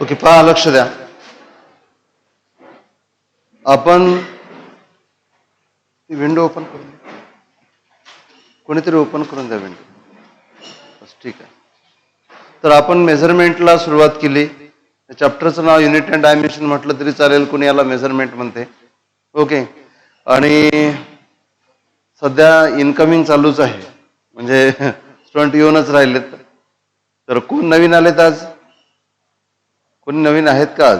Okay, पहा, लक्ष द्या. आपण ती विंडो ओपन करून द्या, कोणीतरी ओपन करून द्या विंडो. बस, ठीक आहे. तर आपण मेजरमेंटला सुरुवात केली. चॅप्टरचं नाव युनिट अँड डायमेन्शन म्हटलं तरी चालेल, कोणी याला मेजरमेंट म्हणते. ओके, आणि सध्या इनकमिंग चालूच आहे, म्हणजे स्टुडंट येऊनच राहिलेत. तर कोण नवीन आलेत आज? कोणी नवीन आहेत का आज?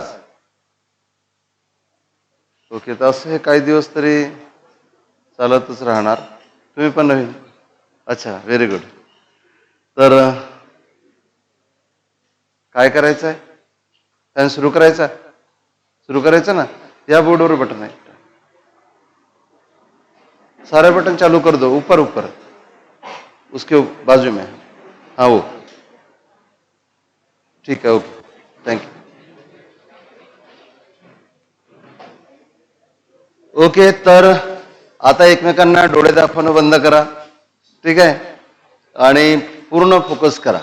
ओके, तर असं हे काही दिवस तरी चालतच राहणार. तुम्ही पण नवीन? अच्छा, व्हेरी गुड. तर काय करायचं आहे? फॅन सुरू करायचा? सुरू करायचं ना. या बोर्डवर बटन आहे, सारे बटन चालू कर दो, ऊपर ऊपर उसके बाजू में. हाँ वो ठीक है. Okay, thank you. ओके, तर आता एकमेकांना डोळे दाखवणं बंद करा. ठीक आहे, आणि पूर्ण फोकस करा.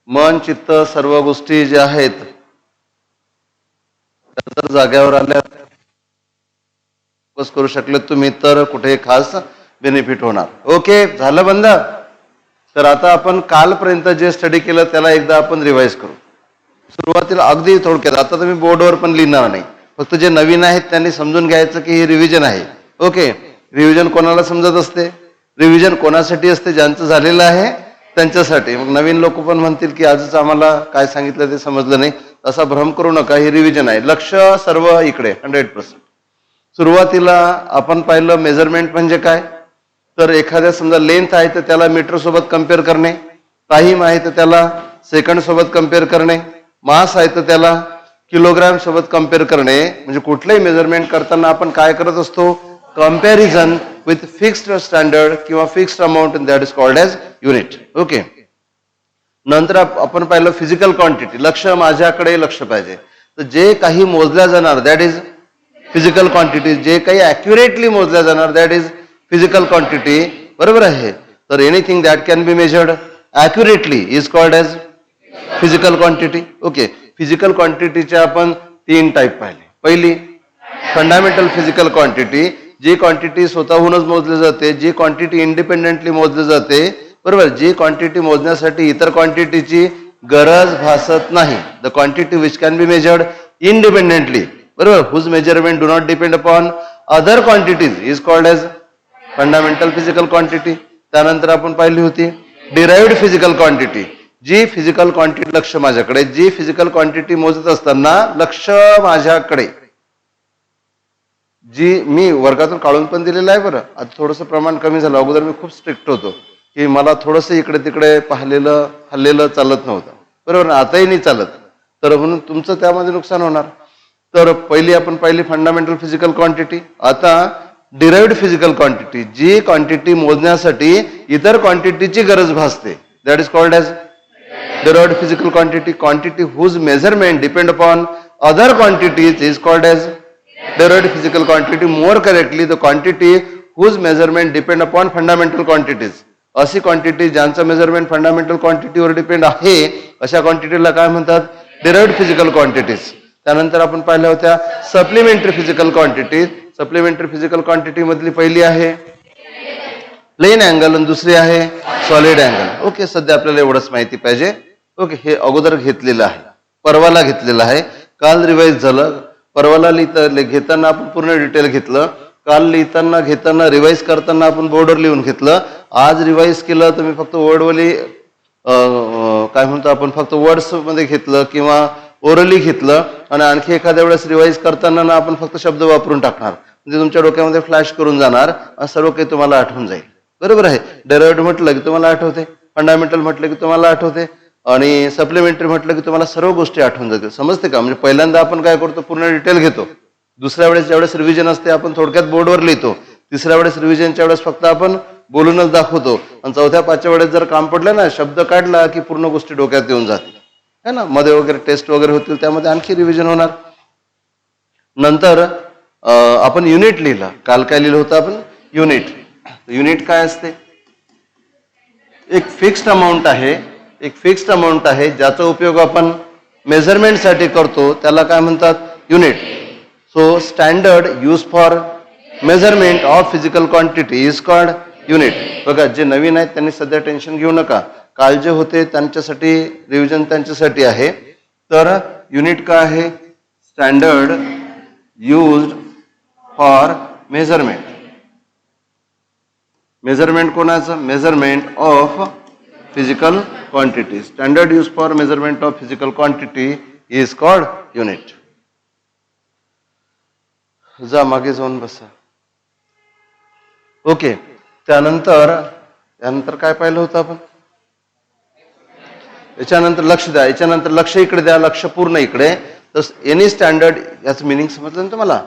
मन, चित्त, सर्व गोष्टी ज्या आहेत त्या जाग्यावर आल्या फोकस करू शकले तुम्ही तर कुठे खास बेनिफिट होणार. ओके, झालं बंद. तर आता आपण कालपर्यंत जे स्टडी केलं त्याला एकदा आपण रिवाइज करू. सुरुवातीला अगदी थोडक्यात, आता तुम्ही बोर्डवर पण लिहिणार नाही, फक्त जे नवीन आहेत त्यांनी समजून घ्यायचं की ही रिव्हिजन आहे. ओके, रिव्हिजन कोणाला समजत असते? रिव्हिजन कोणासाठी असते? ज्यांचं झालेलं आहे त्यांच्यासाठी. मग नवीन लोक पण म्हणतील की आजच आम्हाला काय सांगितलं ते समजलं नाही. असा भ्रम करू नका, ही रिव्हिजन आहे. लक्ष सर्व इकडे 100%. सुरुवातीला आपण पाहिलं मेजरमेंट म्हणजे काय. तर एखाद्या समजा लेंथ आहे तर त्याला मीटर सोबत कम्पेअर करणे, टाइम आहे तर त्याला सेकंड सोबत कम्पेअर करणे, मास आहे तर त्याला किलोग्राम सोबत कम्पेअर करणे. म्हणजे कुठलंही मेजरमेंट करताना आपण काय करत असतो? कंपॅरिझन विथ फिक्स्ड स्टँडर्ड किंवा fixed amount, that is called as unit. Okay, नंतर आपण पाहिलं फिजिकल क्वांटिटी. लक्ष माझ्याकडे लक्ष पाहिजे. तर जे काही मोजल्या जाणार दॅट इज फिजिकल क्वांटिटी, जे काही ॲक्युरेटली मोजल्या जाणार दॅट इज फिजिकल क्वांटिटी. बरोबर आहे. तर anything that can be measured accurately is called as physical quantity. Okay, physical क्वांटिटीचे आपण 3 टाईप पाहिले. पहिली फंडामेंटल फिजिकल क्वांटिटी, जी क्वांटिटी स्वतःहूनच मोजली जाते, जी क्वांटिटी इंडिपेंडेंटली मोजली जाते. बरोबर, जी क्वांटिटी मोजण्यासाठी इतर क्वांटिटीची गरज भासत नाही. The quantity which can be measured independently, बरोबर, whose measurement do not depend upon other quantities is called as fundamental physical quantity. त्यानंतर आपण पाहिली होती डिराइव्ड फिजिकल क्वांटिटी, जी फिजिकल क्वांटिटी, लक्ष माझ्याकडे, जी फिजिकल क्वांटिटी मोजत असताना लक्ष माझ्याकडे, जी मी वर्गातून काढून पण दिलेलं आहे. बरं, आता थोडंसं प्रमाण कमी झालं. अगोदर मी खूप स्ट्रिक्ट होतो की मला थोडंसं इकडे तिकडे पाहिलेलं हल्लेलं चालत नव्हतं. बरोबर ना, आताही नाही चालत. तर म्हणून तुमचं त्यामध्ये नुकसान होणार. तर पहिली आपण पाहिली फंडामेंटल फिजिकल क्वांटिटी. आता डिराइव्ड फिजिकल क्वांटिटी, जी क्वांटिटी मोजण्यासाठी इतर क्वांटिटीची गरज भासते, that is called as derived physical quantity. Quantity whose measurement depend upon other quantities is called as derived physical quantity. More correctly, the quantity whose measurement depend upon fundamental quantities. अशी quantity ज्यांचं measurement fundamental क्वांटिटीवर depend आहे अशा क्वांटिटीला काय म्हणतात? Derived physical quantities. त्यानंतर आपण पाहिल्या होत्या supplementary physical quantity. Supplementary physical quantity मधली पहिली आहे प्लेन अँगल आणि दुसरी आहे सॉलिड अँगल. ओके, सध्या आपल्याला एवढंच माहिती पाहिजे. ओके, हे अगोदर घेतलेलं आहे, परवाला घेतलेलं आहे, काल रिवाइज झालं. परवाला घेताना आपण पूर्ण डिटेल घेतलं, काल लिहिताना घेताना रिवाइज करताना आपण बोर्डवर लिहून घेतलं. आज रिवाइज केलं तर मी फक्त वर्डवली काय म्हणतो आपण फक्त वर्ड्स मध्ये घेतलं किंवा ओरली घेतलं, आणि आणखी एखाद्या वेळेस रिवाइज करताना ना आपण फक्त शब्द वापरून टाकणार, म्हणजे तुमच्या डोक्यामध्ये फ्लॅश करून जाणार, सर्व काही तुम्हाला आठवून जाईल. बरोबर आहे. डेरिव्हेटिव्ह म्हटलं की तुम्हाला आठवते, फंडामेंटल म्हटलं की तुम्हाला आठवते, आणि सप्लिमेंटरी म्हटलं की तुम्हाला सर्व गोष्टी आठवून जातील. समजते का? म्हणजे पहिल्यांदा आपण काय करतो, पूर्ण डिटेल घेतो. दुसऱ्या वेळेस ज्यावेळेस रिव्हिजन असते आपण थोडक्यात बोर्डवर लिहितो. तिसऱ्या वेळेस रिव्हिजनच्या वेळेस फक्त आपण बोलूनच दाखवतो. आणि चौथ्या पाचव्या वेळेस जर काम पडलं ना, शब्द काढला की पूर्ण गोष्टी डोक्यात येऊन जातील, है ना. मध्ये वगैरे टेस्ट वगैरे होतील, त्यामध्ये आणखी रिव्हिजन होणार. नंतर आपण युनिट लिहिला. काल काय लिहिलं होतं आपण? युनिट. युनिट काय असते? एक फिक्स्ड अमाऊंट आहे, एक फिक्स्ड अमाऊंट आहे ज्याचा उपयोग आपण मेजरमेंटसाठी करतो त्याला काय म्हणतात unit. So standard use for measurement of physical quantity is called unit. बघा जे नवीन आहेत त्यांनी सध्या टेन्शन घेऊ नका, काल जे होते त्यांच्यासाठी रिव्हिजन त्यांच्यासाठी आहे. तर युनिट काय आहे standard used for measurement. Measurement कोणाचं measurement of physical quantity. Standard use for measurement of physical quantity is called unit. जा मागे जाऊन बसा. ओके त्यानंतर काय पाहिलं होतं आपण याच्यानंतर लक्ष द्या. याच्यानंतर लक्ष इकडे द्या, लक्ष पूर्ण इकडे. तर एनी स्टँडर्ड याचं मिनिंग समजलं ना तुम्हाला.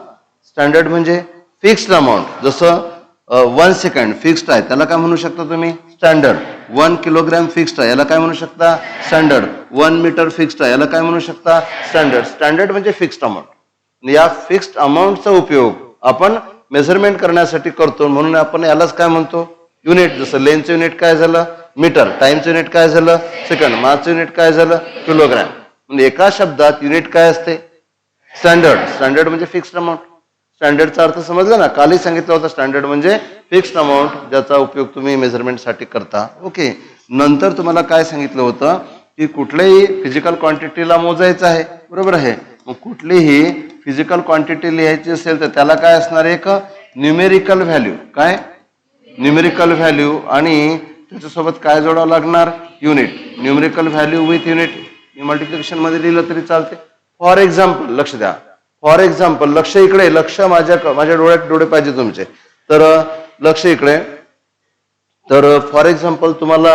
स्टँडर्ड म्हणजे फिक्स्ड अमाऊंट. जसं 1 सेकंड फिक्स्ड आहे त्याला काय म्हणू शकता तुम्ही स्टँडर्ड. 1 किलोग्रॅम फिक्स्ड आहे याला काय म्हणू शकता स्टँडर्ड. 1 मीटर फिक्स्ड आहे याला काय म्हणू शकता स्टँडर्ड. स्टँडर्ड म्हणजे फिक्स्ड अमाऊंट. या फिक्स्ड अमाऊंटचा उपयोग आपण मेजरमेंट करण्यासाठी करतो म्हणून आपण यालाच काय म्हणतो युनिट. जसं लेनचं युनिट काय झालं मीटर, टाइमचं युनिट काय झालं सेकंड, मासचं युनिट काय झालं किलोग्रॅम. म्हणजे एका शब्दात युनिट काय असते स्टँडर्ड. स्टँडर्ड म्हणजे फिक्स्ड अमाऊंट. स्टँडर्डचा अर्थ समजला ना, कालही सांगितलं होतं स्टँडर्ड म्हणजे फिक्स्ड अमाऊंट ज्याचा उपयोग तुम्ही मेजरमेंटसाठी करता. ओके नंतर तुम्हाला काय सांगितलं होतं की कुठल्याही फिजिकल क्वांटिटीला मोजायचं आहे बरोबर आहे. मग कुठलीही फिजिकल क्वांटिटी लिहायची असेल तर त्याला काय असणार एक न्यूमेरिकल व्हॅल्यू. काय न्यूमेरिकल व्हॅल्यू आणि त्याच्यासोबत काय जोडावं लागणार unit. Numerical value with unit. Multiplication मध्ये लिहिलं तरी चालते. फॉर एक्झाम्पल लक्ष द्या. फॉर एक्झाम्पल लक्ष इकडे, लक्ष माझ्या डोळ्यात डोळे पाहिजे तुमचे. तर लक्ष इकडे. तर फॉर एक्झाम्पल तुम्हाला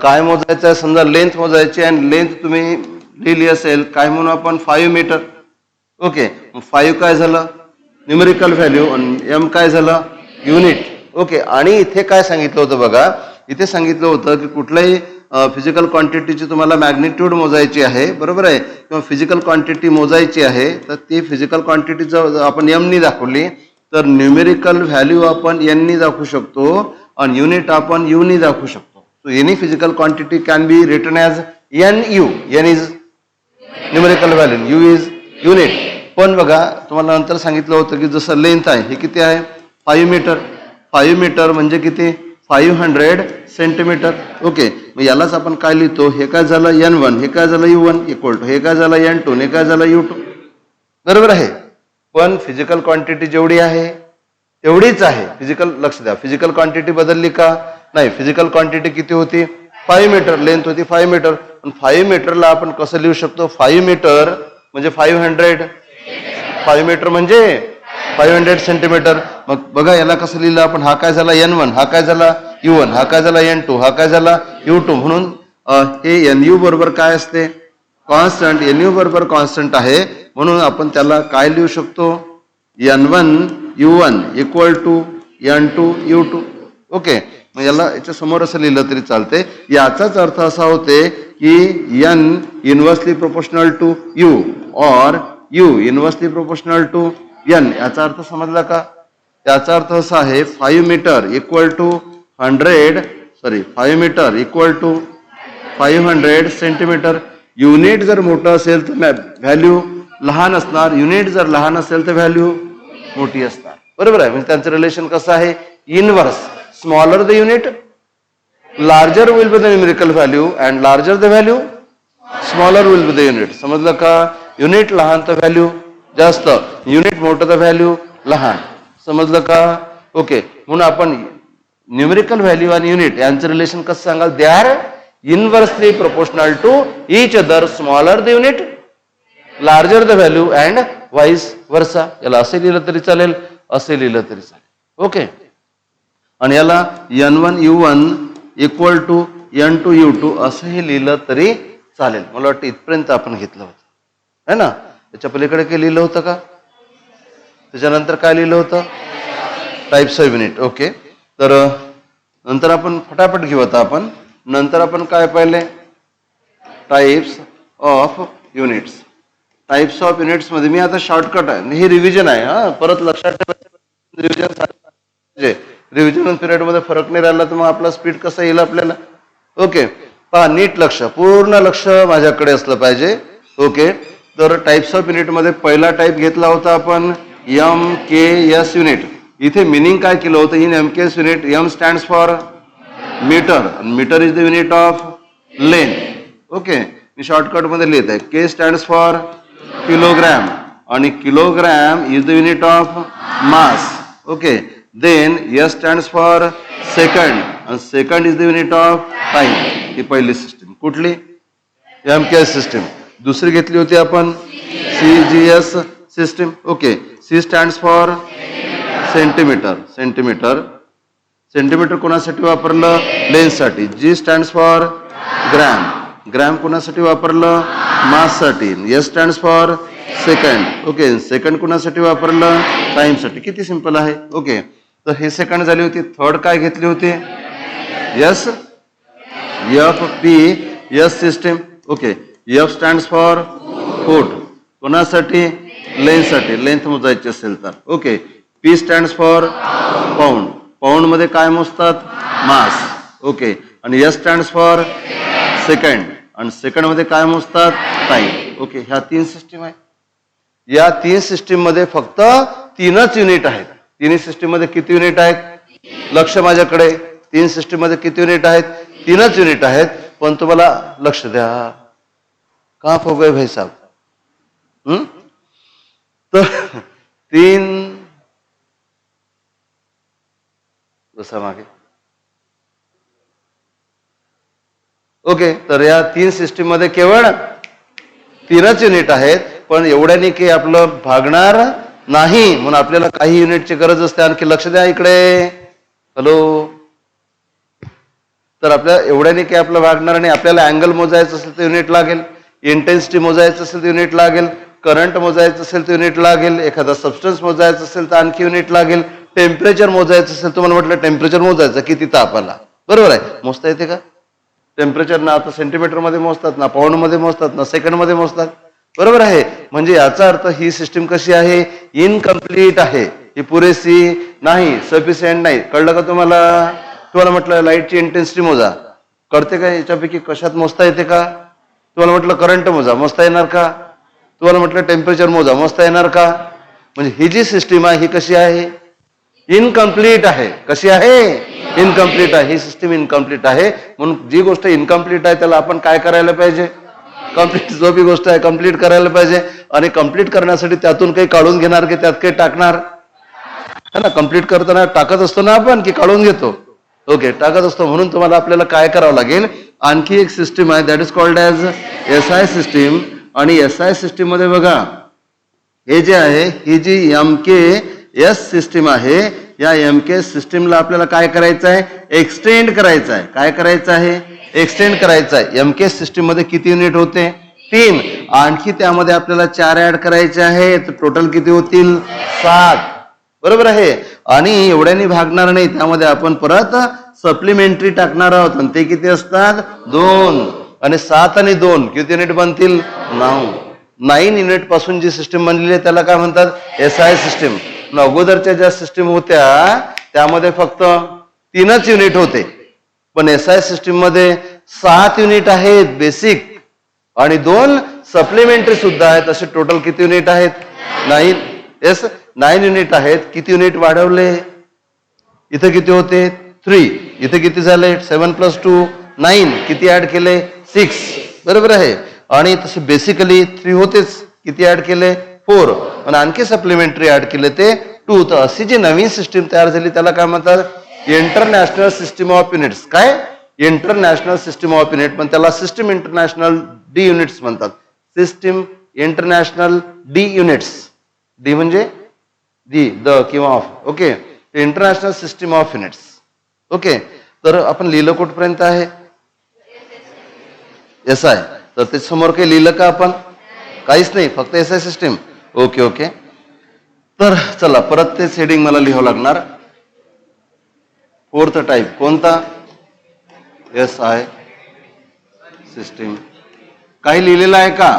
काय मोजायचं आहे समजा लेंथ मोजायची आणि लेंथ तुम्ही लिहिली असेल काय म्हणून आपण 5 मीटर. ओके 5 काय झालं न्यूमेरिकल व्हॅल्यू आणि एम काय झालं युनिट. ओके आणि इथे काय सांगितलं होतं बघा, इथे सांगितलं होतं की कुठल्याही फिजिकल क्वांटिटीची तुम्हाला मॅग्निट्यूड मोजायची आहे बरोबर आहे किंवा फिजिकल क्वांटिटी मोजायची आहे तर ती फिजिकल क्वांटिटी जर आपण एमनी दाखवली तर न्यूमेरिकल व्हॅल्यू आपण एननी दाखवू शकतो आणि युनिट आपण यूनी दाखवू शकतो. So any physical quantity can be written as N U. N is numerical value, U is unit. पण बघा तुम्हाला नंतर सांगितलं होतं की जसं लेंथ आहे हे किती आहे 5 मीटर. 5 मीटर म्हणजे किती 500 सेंटीमीटर. ओके मग यालाच आपण काय लिहितो हे काय झालं N1, हे काय झालं U1 इक्वल टू हे काय झालं N2, हे काय झालं U2 बरोबर आहे. पण फिजिकल क्वांटिटी जेवढी आहे तेवढीच आहे. फिजिकल लक्ष द्या फिजिकल क्वांटिटी बदलली का नाही. फिजिकल क्वांटिटी किती होती 5 मीटर, लेंथ होती 5 मीटर. पण 5 मीटरला आपण कसं लिहू शकतो 5 मीटर म्हणजे 500, 5 मीटर म्हणजे 500 सेंटीमीटर. मग बघा याला कसं लिहिलं आपण हा काय झाला N1, हा काय झाला U1, हा काय झाला N2, हा काय झाला U2. म्हणून हे NU बरोबर काय असते कॉन्स्टंट. NU बरोबर कॉन्स्टंट आहे म्हणून आपण त्याला काय लिहू शकतो N1 U1 equal to N2 U2. Okay मग याला याच्या समोर असं लिहिलं तरी चालते. याचाच अर्थ असा होते की N inversely proportional to U और U inversely proportional to N. याचा अर्थ समजला का. याचा अर्थ असा आहे 5 metre equal to 5 metre equal to 500 centimetre. Unit जर मोठं असेल तर व्हॅल्यू लहान असणार, युनिट जर लहान असेल तर व्हॅल्यू मोठी असणार बरोबर आहे. म्हणजे त्यांचं रिलेशन कसं आहे inverse. Smaller the unit larger will be the numerical value and larger the value smaller will be the unit. समजलं का. युनिट लहान तर व्हॅल्यू जास्त, युनिट मोठं तर व्हॅल्यू लहान. समजलं का. ओके म्हणून आपण न्यूमेरिकल व्हॅल्यू आणि युनिट यांचं रिलेशन कसं सांगाल they are inversely proportional to each other. Smaller the unit larger the value and vice versa. याला असे लिहिलं तरी चालेल, असे लिहिलं तरी चालेल. ओके आणि याला N1 U1 equal to N2 U2 असंही लिहिलं तरी चालेल. मला वाटतं इथपर्यंत आपण घेतलं होतं है ना. त्याच्या पलीकडे काय लिहिलं होतं का. त्याच्यानंतर काय लिहिलं होतं टाइप्स ऑफ युनिट. ओके तर नंतर आपण फटाफट घेऊ आता आपण. नंतर आपण काय पाहिले types of units. Types of units मध्ये मी आता शॉर्टकट आहे हे रिव्हिजन आहे हा. परत लक्षात ठेवायचं रिव्हिजन पिरियड मध्ये फरक नाही राहिला तर मग आपला स्पीड कसं येईल आपल्याला. ओके पहा नीट लक्ष, पूर्ण लक्ष माझ्याकडे असलं पाहिजे. ओके, तर टाइप्स ऑफ युनिटमध्ये पहिला टाइप घेतला होता आपण MKS युनिट. इथे मिनिंग काय केलं होतं in MKS unit? M stands for metre, metre is the unit of length. Okay, मी शॉर्टकट मध्ये लिहित आहे. K स्टँड्स फॉर किलोग्रॅम आणि kilogram is the unit of mass. Okay, then S stands for second आणि second is the unit of time. ही पहिली system कुठली? MKS system. दुसरी घेतली होती आपण CGS सिस्टीम. ओके, C stands for centimetre, centimetre, centimetre कोणासाठी वापरलं? लेन्ससाठी. G stands for gram, gram कोणासाठी वापरलं? माससाठी. S stands for second. Okay, second कोणासाठी वापरलं? टाइमसाठी. किती सिंपल आहे. ओके, तर हे सेकंड झाली होती. थर्ड काय घेतली होती? FPS system. Okay, F stands for foot, कोणासाठी? लेन्ससाठी, लेंथ मोजायची असेल तर. Okay, P stands for pound, pound मध्ये काय मोजतात? मास. ओके, आणि S स्टँड्स फॉर सेकंड आणि सेकंड मध्ये काय मोजतात? टाइम. ओके, ह्या तीन सिस्टीम आहे. या तीन सिस्टीम मध्ये फक्त तीनच युनिट आहेत. तिन्ही सिस्टीम मध्ये किती युनिट आहेत? लक्ष माझ्याकडे. तीन सिस्टीम मध्ये किती युनिट आहेत? तीनच युनिट आहेत. पण तुम्हाला लक्ष द्या. कहाँ हो गए भाई साहब? तर तीन बसा मागे. ओके, तर या तीन सिस्टीम मध्ये केवळ तीनच युनिट आहेत. पण एवढ्याने की आपलं भागणार नाही, म्हणून आपल्याला काही युनिटची गरज असते. आणखी लक्ष द्या इकडे. हॅलो, तर आपल्या एवढ्याने की आपलं भागणार नाही. आपल्याला अँगल मोजायचं असेल तर युनिट लागेल, इंटेन्सिटी मोजायचं असेल तर युनिट लागेल, करंट मोजायचं असेल तर युनिट लागेल, एखादा सबस्टन्स मोजायचं असेल तर आणखी युनिट लागेल, टेम्परेचर मोजायचं असेल. तुम्हाला म्हटलं टेम्परेचर मोजायचं किती ताप आला, बरोबर आहे. मोजता येते का? टेम्परेचर ना आता सेंटीमीटर मध्ये मोजतात, ना पाऊंड मध्ये मोजतात, ना सेकंड मध्ये मोजतात, बरोबर आहे. म्हणजे याचा अर्थ ही सिस्टीम कशी आहे? इनकम्प्लीट आहे. ही पुरेशी नाही, सफिशियंट नाही. कळलं का तुम्हाला? तुम्हाला म्हटलं लाईटची इंटेन्सिटी मोजा, कळते का? याच्यापैकी कशात मोजता येते का? तुम्हाला म्हटलं करंट मोजा, मोजता येणार का? तुम्हाला म्हटलं टेम्परेचर मोजा, मोजता येणार का? म्हणजे ही जी सिस्टीम आहे ही कशी आहे? इनकम्प्लीट आहे. कशी आहे? इनकम्प्लीट आहे. ही सिस्टीम इनकम्प्लीट आहे. म्हणून जी गोष्ट इनकम्प्लीट आहे त्याला आपण काय करायला पाहिजे? कम्प्लीट. जो बी गोष्ट आहे कम्प्लीट करायला पाहिजे. आणि कम्प्लीट करण्यासाठी त्यातून काही काढून घेणार की त्यात काही टाकणार? है ना, कम्प्लीट करताना टाकत असतो ना आपण की काढून घेतो? ओके, टाकत असतो. म्हणून तुम्हाला आपल्याला काय करावं लागेल? आणखी एक सिस्टीम आहे, that is called as SI system. आणि SI सिस्टीम मध्ये बघा, हे जे आहे ही जी MKS सिस्टीम आहे, या MKS सिस्टीमला आपल्याला काय करायचं आहे? एक्सटेंड करायचं आहे. काय करायचं आहे? एक्सटेंड करायचं आहे. MKS सिस्टीम मध्ये किती युनिट होते? 3. आणखी त्यामध्ये आपल्याला 4 ऍड करायचे आहेत. टोटल किती होतील? 7. बरोबर आहे. आणि एवढ्यानी भागणार नाही, त्यामध्ये आपण परत सप्लिमेंटरी टाकणार आहोत. आणि ते किती असतात? 2. आणि 7 आणि 2 किती युनिट बनतील? 9 युनिट पासून जी सिस्टीम बनलेली आहे त्याला काय म्हणतात? SI system. अगोदरच्या ज्या सिस्टीम होत्या त्यामध्ये फक्त 3च युनिट होते. पण SI सिस्टीम मध्ये 7 युनिट आहेत बेसिक आणि 2 सप्लिमेंटरी सुद्धा आहेत. असे टोटल किती युनिट आहेत? 9 युनिट आहेत. किती युनिट वाढवले? इथे किती होते? 3. इथे किती झाले? 7 + 2 9. किती ऍड केले? 6. बरोबर आहे. आणि तसे बेसिकली 3 होतेच. किती ऍड केले? 4. आणि आणखी सप्लिमेंटरी ऍड केले ते 2. तर अशी जी नवीन सिस्टीम तयार झाली त्याला काय म्हणतात? International system of units. काय? International system of unit. पण त्याला सिस्टीम इंटरनॅशनल डी युनिट्स म्हणतात. System international de units. De म्हणजे द किंवा of. Okay, international system of units. Okay, तर आपण लिहिलं कुठपर्यंत आहे? SI. तर ते समोर काही लिहिलं का आपण? काहीच नाही, फक्त SI सिस्टीम. ओके ओके, तर चला परत तेच हेडिंग मला लिहावं लागणार. 4th टाइप कोणता? SI system. काही लिहिलेलं आहे का?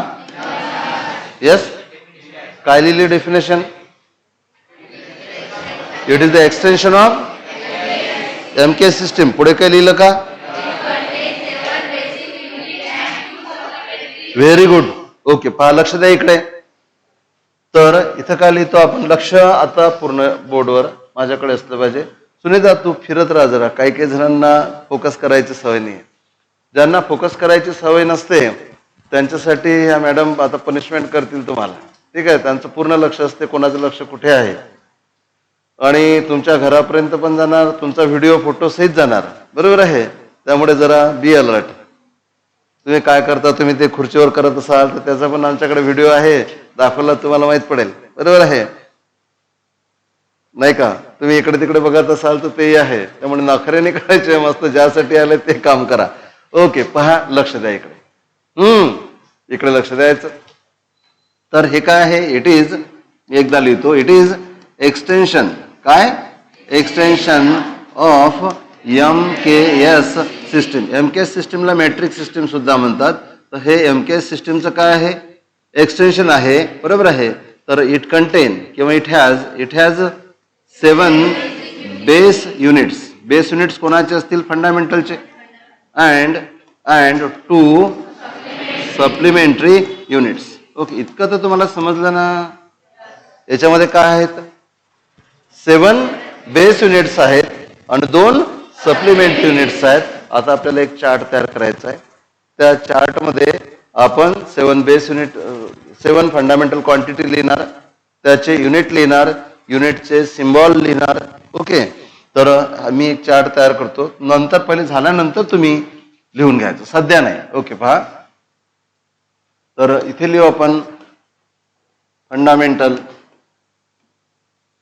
यस. काय लिहिली definition? It is the extension of MKS system. पुढे काय लिहिलं का? Very good. ओके, पहा लक्ष द्या इकडे. तर इथं काय लिहितो आपण, लक्ष आता पूर्ण बोर्डवर माझ्याकडे असलं पाहिजे. सुनीता तू फिरत राहा जरा. काही काही जणांना फोकस करायची सवय नाही. ज्यांना फोकस करायची सवय नसते त्यांच्यासाठी ह्या मॅडम आता पनिशमेंट करतील तुम्हाला. ठीक आहे, त्यांचं पूर्ण लक्ष असते कोणाचं लक्ष कुठे आहे, आणि तुमच्या घरापर्यंत पण जाणार, तुमचा व्हिडिओ फोटो सहित जाणार. बरोबर आहे. त्यामुळे जरा बी अलर्ट. तुम्ही काय करता, तुम्ही ते खुर्चीवर करत असाल तर त्याचा पण आमच्याकडे व्हिडिओ आहे, दाखवला तुम्हाला माहित पडेल. बरोबर आहे नाही का. तुम्ही इकडे तिकडे बघत असाल तर तेही आहे. त्यामुळे नखरेने करायचे, मस्त ज्यासाठी आले ते काम करा. ओके, पहा लक्ष द्या इकडे. इकडे लक्ष द्यायचं. तर हे काय आहे, इट इज, एकदा लिहितो, इट इज एक्सटेन्शन. काय? Extension of MKS system. MKS सिस्टीमला मॅट्रिक्स सिस्टीम सुद्धा म्हणतात. तर हे MKS सिस्टीमचं काय आहे, एक्सटेन्शन आहे. बरोबर आहे. तर इट कंटेन किंवा it has 7 base units. Base units कोणाचे असतील, फंडामेंटलचे, अँड 2 सप्लिमेंटरी युनिट्स. ओके, इतकं तर तुम्हाला समजलं ना. याच्यामध्ये काय आहेत, 7 बेस युनिट्स आहेत आणि 2 सप्लिमेंटरी युनिट्स आहेत. आता आपल्याला एक चार्ट तयार करायचा आहे. त्या चार्टमध्ये आपण 7 बेस युनिट, 7 फंडामेंटल क्वांटिटी लिहिणार, त्याचे युनिट लिहिणार, युनिटचे सिम्बॉल लिहिणार. ओके, तर मी एक चार्ट तयार करतो. नंतर पहिले झाल्यानंतर तुम्ही लिहून घ्यायचं, सध्या नाही. ओके, पहा. तर इथे लिहू आपण फंडामेंटल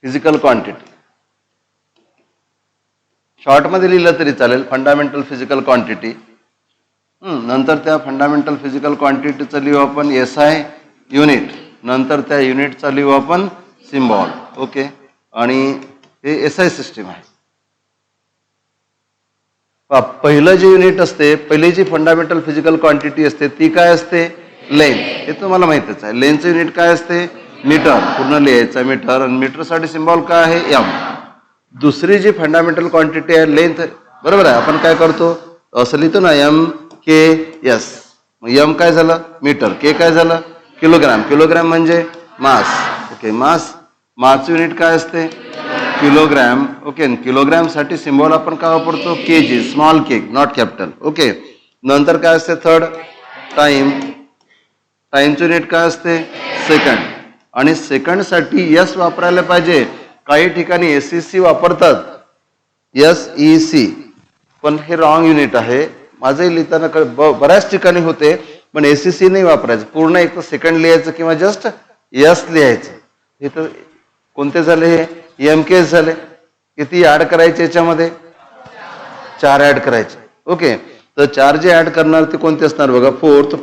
फिजिकल क्वांटिटी. शॉर्टमध्ये लिहिलं तरी चालेल, फंडामेंटल फिजिकल क्वांटिटी. नंतर त्या फंडामेंटल फिजिकल क्वांटिटीचं लिहू आपण SI युनिट. नंतर त्या युनिटचा लिहू आपण सिम्बॉल. ओके, आणि हे SI सिस्टीम आहे. पहिलं जे युनिट असते, पहिली जी फंडामेंटल फिजिकल क्वांटिटी असते ती काय असते, लेंथ. हे तुम्हाला माहितच आहे. लेंथचं युनिट काय असते, मीटर. पूर्ण लिहायचं मीटर. आणि मीटरसाठी सिम्बॉल काय आहे, M. दुसरी जी फंडामेंटल क्वांटिटी आहे लेंथ. बरोबर आहे. आपण काय करतो, असं लिहितो ना, MKS. M काय झालं, मीटर. K काय झालं, किलोग्राम. किलोग्राम म्हणजे मास. ओके, मास युनिट काय असते, किलोग्राम. ओके, किलोग्राम साठी सिम्बॉल आपण काय वापरतो, KG, small K, not capital. Okay, नंतर काय असते, थर्ड टाइमचं युनिट काय असते, सेकंड. आणि सेकंड साठी S वापरायला पाहिजे. काही ठिकाणी SEC वापरतात, SEC, पण हे रॉंग युनिट आहे. माझंही लिहिताना बऱ्याच ठिकाणी होते, पण SEC नाही वापरायचं. पूर्ण एक तर सेकंड लिहायचं किंवा जस्ट S लिहायचं. हे तर कोणते झाले, हे MKS झाले. किती ऍड करायचे याच्यामध्ये, 4 ऍड करायचे. ओके, तर 4 जे ऍड करणार ते कोणते असणार बघा.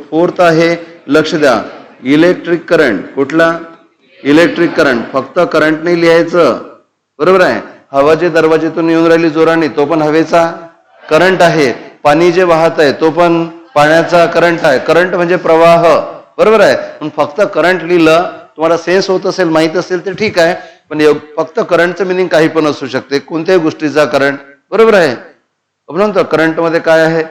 फोर्थ आहे, लक्ष द्या, इलेक्ट्रिक करंट. कुठला, इलेक्ट्रिक करंट. फक्त करंट नाही लिहायचं. बरोबर आहे. हवा जे दरवाजेतून येऊन राहिली जोराने तो पण हवेचा करंट आहे. पाणी जे वाहत आहे तो पण पाण्याचा करंट आहे. करंट म्हणजे प्रवाह. बरोबर आहे. पण फक्त करंट लिहिलं, तुम्हाला सेन्स होत असेल, माहित असेल तर ठीक आहे, पण फक्त करंटचं मिनिंग काही पण असू शकते, कोणत्याही गोष्टीचा करंट. बरोबर आहे. आपण म्हणतो करंट मध्ये काय आहे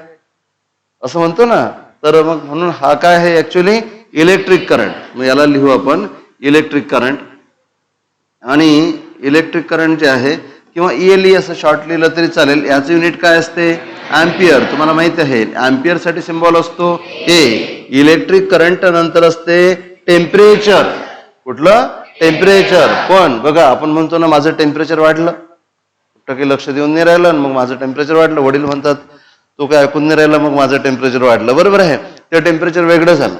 असं म्हणतो ना. तर मग म्हणून हा काय आहे, ऍक्च्युली इलेक्ट्रिक करंट. मग याला लिहू आपण इलेक्ट्रिक करंट. आणि इलेक्ट्रिक करंट जे आहे किंवा ELE असं शॉर्ट लिहिलं तरी चालेल. याचं युनिट काय असते, अँपियर. तुम्हाला माहिती आहे, अँपियर साठी सिम्बॉल असतो A. इलेक्ट्रिक करंट नंतर असते टेम्परेचर. कुठलं, टेम्परेचर. पण बघा, आपण म्हणतो ना माझं टेम्परेचर वाढलं, काही लक्ष देऊन नाही राहिलं, मग माझं टेम्परेचर वाढलं. वडील म्हणतात तो काय ऐकून नाही राहिला, मग माझं टेम्परेचर वाढलं. बरोबर आहे. ते टेम्परेचर वेगळं झालं.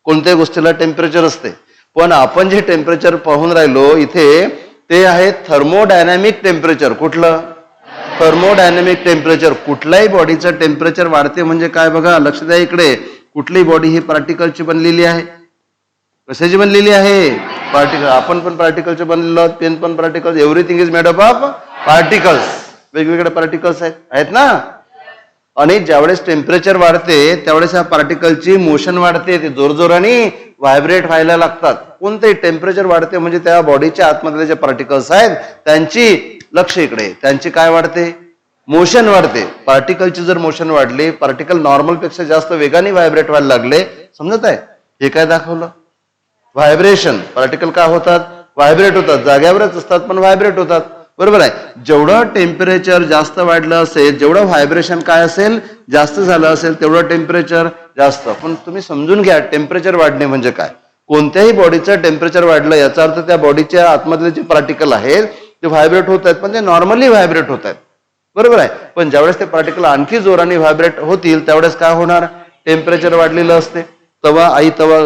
कोणत्याही गोष्टीला टेम्परेचर असते, पण आपण जे टेम्परेचर पाहून राहिलो इथे ते आहे थर्मोडायनॅमिक टेम्परेचर. कुठलं, थर्मोडायनॅमिक टेम्परेचर. कुठल्याही बॉडीचं टेम्परेचर वाढते म्हणजे काय बघा, लक्ष द्या इकडे. कुठलीही बॉडी ही पार्टिकलची बनलेली आहे. कशाची बनलेली आहे, पार्टिकल. आपण पण पार्टिकलचे बनलेलो, पेन पण particles. Everything is made up of particles. वेगवेगळे पार्टिकल्स आहेत ना. आणि ज्यावेळेस टेम्परेचर वाढते त्यावेळेस या पार्टिकलची मोशन वाढते, ते जोरजोराने व्हायब्रेट व्हायला लागतात. कोणतेही टेम्परेचर वाढते म्हणजे त्या बॉडीच्या आतमधले जे पार्टिकल्स आहेत त्यांची, लक्ष इकडे, त्यांची काय वाढते, मोशन वाढते. पार्टिकलची जर मोशन वाढली, पार्टिकल नॉर्मल पेक्षा जास्त वेगाने व्हायब्रेट व्हायला लागले, समजत आहे? हे काय दाखवलं? व्हायब्रेशन. पार्टिकल काय होतात? व्हायब्रेट होतात. जाग्यावरच असतात पण व्हायब्रेट होतात. बरोबर आहे. जेवढं टेम्परेचर जास्त वाढलं असेल, जेवढं व्हायब्रेशन काय असेल जास्त झालं असेल, तेवढं टेम्परेचर जास्त. पण तुम्ही समजून घ्या, टेम्परेचर वाढणे म्हणजे काय. कोणत्याही बॉडीचं टेम्परेचर वाढलं याचा अर्थ त्या बॉडीच्या आतमधले जे पार्टिकल आहेत ते व्हायब्रेट होत आहेत, पण ते नॉर्मली व्हायब्रेट होत आहेत. बरोबर आहे. पण ज्यावेळेस ते पार्टिकल आणखी जोराने व्हायब्रेट होतील त्यावेळेस काय होणार? टेम्परेचर वाढलेलं असते. आई तवा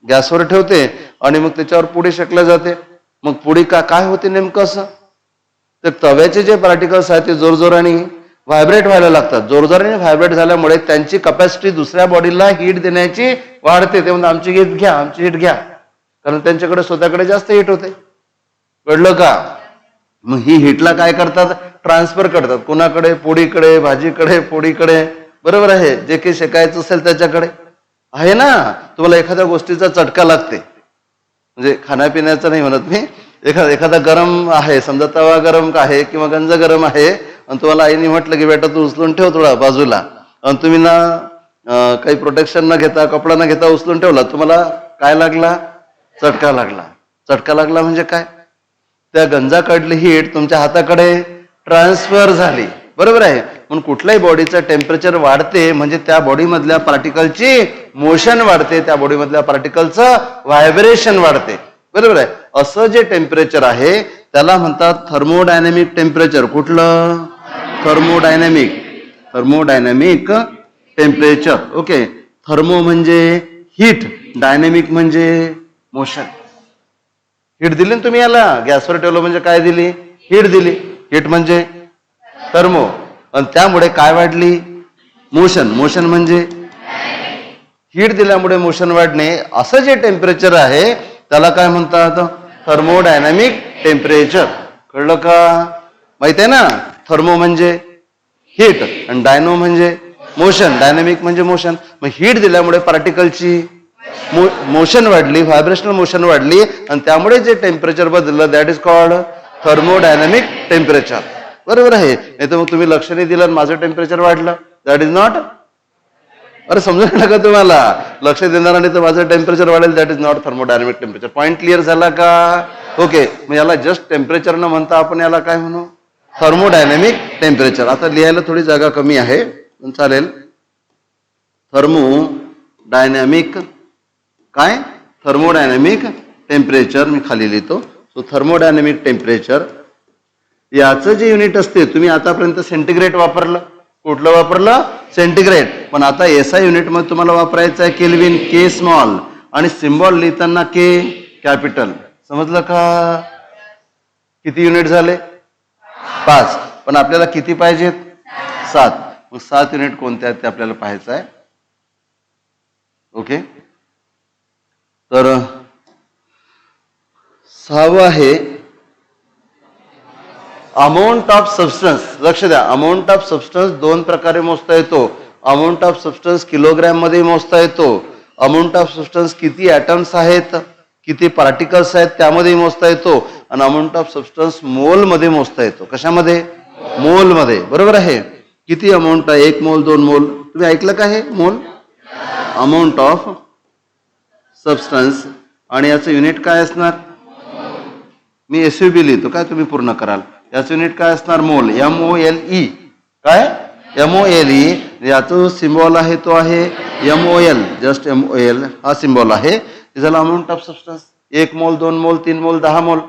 गॅसवर ठेवते आणि मग त्याच्यावर पुडी शेकल्या जाते. मग पुडी काय होते नेमकं असं? तर तव्याचे जे पार्टिकल्स आहेत ते जोरजोराने व्हायब्रेट व्हायला लागतात. जोरजोराने व्हायब्रेट झाल्यामुळे त्यांची कपॅसिटी दुसऱ्या बॉडीला हीट देण्याची वाढते. ते म्हणतात आमची हीट घ्या, आमची हीट घ्या, कारण त्यांच्याकडे स्वतःकडे जास्त हीट होते. कळलं का? मग ही हीटला काय करतात? ट्रान्सफर करतात. कोणाकडे? पोळीकडे, भाजीकडे, पोळीकडे. बरोबर आहे. जे काही शेकायचं असेल त्याच्याकडे आहे ना. तुम्हाला एखाद्या गोष्टीचा चटका लागते, म्हणजे खाण्यापिण्याचं नाही म्हणत मी, एखादा गरम आहे, समजा तवा गरम आहे किंवा गंज गरम आहे, आणि तुम्हाला आईने म्हटलं की बेटा तू उचलून ठेव थोडा बाजूला, आणि तुम्ही ना काही प्रोटेक्शन न घेता, कपडा न घेता उचलून ठेवला, तुम्हाला काय लागला? चटका लागला. चटका लागला म्हणजे काय? त्या गंजाकडली हीट तुमच्या हाताकडे ट्रान्सफर झाली. बरोबर आहे. म्हणून कुठल्याही बॉडीचं टेम्परेचर वाढते म्हणजे त्या बॉडीमधल्या पार्टिकलची मोशन वाढते, त्या बॉडीमधल्या पार्टिकलचं व्हायब्रेशन वाढते. बरोबर आहे. असं जे टेम्परेचर आहे त्याला म्हणतात थर्मोडायनॅमिक टेम्परेचर. कुठलं? Thermodynamic. Thermodynamic temperature. Okay. Thermo म्हणजे हीट, डायनॅमिक म्हणजे मोशन. हीट दिली ना तुम्ही याला, गॅसवर ठेवलं म्हणजे काय दिली? हीट दिली. हीट म्हणजे थर्मो. आणि त्यामुळे काय वाढली? मोशन. मोशन म्हणजे हीट दिल्यामुळे मोशन वाढणे. असं जे टेम्परेचर आहे त्याला काय म्हणतात? Thermodynamic temperature. कळलं का? माहित आहे ना. थर्मो म्हणजे हीट आणि डायनो म्हणजे मोशन, डायनॅमिक म्हणजे मोशन. मग हीट दिल्यामुळे पार्टिकलची मोशन वाढली, व्हायब्रेशनल मोशन वाढली, आणि त्यामुळे जे टेम्परेचर बदललं that is called thermodynamic temperature. बरोबर आहे. नाही तर मग तुम्ही लक्ष नाही दिलं माझं टेम्परेचर वाढलं, दॅट इज नॉट. अरे समजून नका तुम्हाला, लक्ष देणार नाही तर माझं टेम्परेचर वाढेल, that is not thermodynamic temperature. Point clear झाला का? ओके. मग याला जस्ट टेम्परेचर न म्हणता आपण याला काय म्हणू? Thermodynamic temperature. आता लिहायला थोडी जागा कमी आहे पण चालेल. थर्मोडायनॅमिक काय? Thermodynamic temperature. मी खाली लिहितो. सो थर्मोडायनॅमिक टेम्परेचर याचं जे युनिट असते, तुम्ही आतापर्यंत सेंटीग्रेड वापरलं. कुठलं वापरलं? सेंटीग्रेड. पण आता एसआय युनिट मध्ये तुम्हाला वापरायचं आहे केल्विन, के स्मॉल, आणि सिम्बॉल लिहिताना के कॅपिटल. समजलं का? किती युनिट झाले? 5. पण आपल्याला किती पाहिजेत? 7. मग 7 युनिट कोणत्या आहेत ते आपल्याला पाहायचं आहे. ओके. तर 6वं आहे अमाऊंट ऑफ सबस्टन्स. लक्ष द्या. अमाऊंट ऑफ सबस्टन्स 2 प्रकारे मोजता येतो. अमाऊंट ऑफ सबस्टन्स किलोग्रॅम मध्ये मोजता येतो. अमाऊंट ऑफ सबस्टन्स किती ॲटम्स आहेत, किती पार्टिकल्स आहेत त्यामध्ये मोजता येतो. आणि अमाऊंट ऑफ सबस्टन्स मोल मध्ये मोजता येतो. कशामध्ये? मोल मध्ये. बरोबर आहे. किती अमाऊंट आहे? 1 मोल, 2 मोल. तुम्ही ऐकलं का हे मोल? Amount of substance. आणि याचं युनिट काय असणार? मी एसयूबी लिहितो, काय तुम्ही पूर्ण कराल. याचं युनिट काय असणार? मोल. MOLE. काय? MOLE. याचं सिम्बॉल आहे तो आहे MOL. जस्ट MOL हा सिम्बॉल आहे. झाला अमाऊंट ऑफ सबस्टन्स. 1 मोल, 2 मोल, 3 मोल, 10 मोल.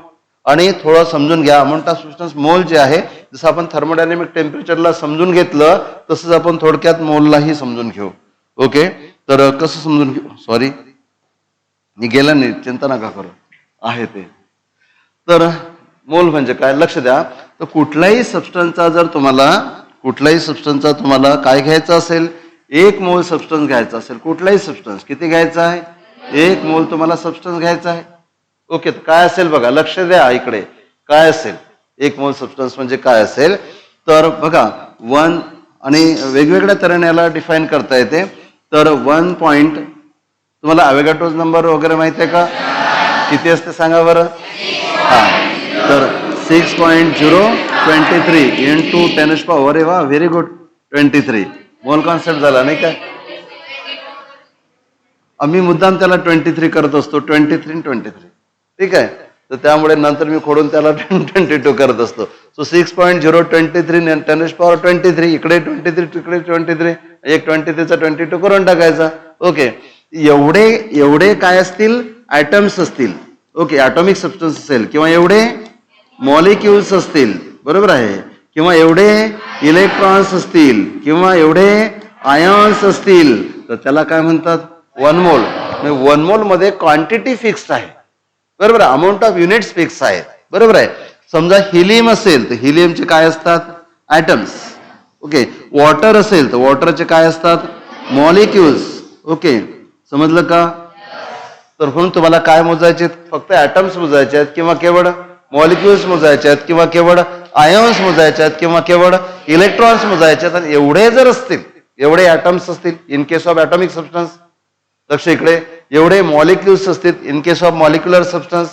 आणि थोडं समजून घ्या. अमाऊंट ऑफ सबस्टन्स मोल जे आहे, जसं आपण थर्मोडायनॅमिक टेम्परेचरला समजून घेतलं तसंच आपण थोडक्यात मोललाही समजून घेऊ. ओके. तर कसं समजून घेऊ? सॉरी मी गेला नाही, चिंता नका करू, आहे ते. तर मोल म्हणजे काय? लक्ष द्या. तर कुठल्याही सबस्टन्सचा जर तुम्हाला काय घ्यायचं असेल, 1 मोल सबस्टन्स घ्यायचा असेल, कुठलाही सबस्टन्स किती घ्यायचा आहे? 1 मोल तुम्हाला सबस्टन्स घ्यायचा आहे. ओके. तर काय असेल बघा, लक्ष द्या इकडे. काय असेल 1 मोल सबस्टन्स म्हणजे काय असेल? तर बघा 1, आणि वेगवेगळ्या तऱ्हेने याला डिफाईन करता येते. तर 1 पॉइंट, तुम्हाला अवेगाटोज नंबर वगैरे माहिती आहे का? किती असते सांगा बरं? हा. तर 6.0 23 इंटू 10⁻⁴ अरे वा व्हेरी गुड 23 मोल कॉन्सेप्ट झाला नाही काय. आम्ही मुद्दाम त्याला 23 करत असतो 23 ठीक आहे. तर त्यामुळे नंतर मी खोडून त्याला 22 करत असतो. सो 6.023 10⁻23 इकडे 23 तिकडे 23 एक 23चा 22 करून टाकायचा. ओके एवढे काय असतील ऍटम्स असतील. ओके ॲटॉमिक सबस्टन्स असेल किंवा एवढे मॉलिक्युल्स असतील बरोबर आहे किंवा एवढे इलेक्ट्रॉन्स असतील किंवा एवढे आयन्स असतील तर त्याला काय म्हणतात 1 मोल. 1 मोल मध्ये क्वांटिटी फिक्स्ड आहे बरोबर आहे. अमाऊंट ऑफ युनिट्स फिक्स आहे बरोबर आहे. समजा हिलियम असेल तर हिलियमचे काय असतात ऍटम्स. ओके वॉटर असेल तर वॉटरचे काय असतात मॉलिक्युल्स. ओके समजलं का. तर म्हणून तुम्हाला काय मोजायचे फक्त ऍटम्स मोजायचे आहेत किंवा केवळ मॉलिक्युल्स मोजायचे आहेत किंवा केवळ आयन्स मोजायचे आहेत किंवा केवळ इलेक्ट्रॉन्स मोजायचे आहेत. आणि एवढे जर असतील एवढे ऍटम्स असतील in case of atomic substance लक्ष इकडे एवढे मॉलिक्युल्स असतील in case of molecular substance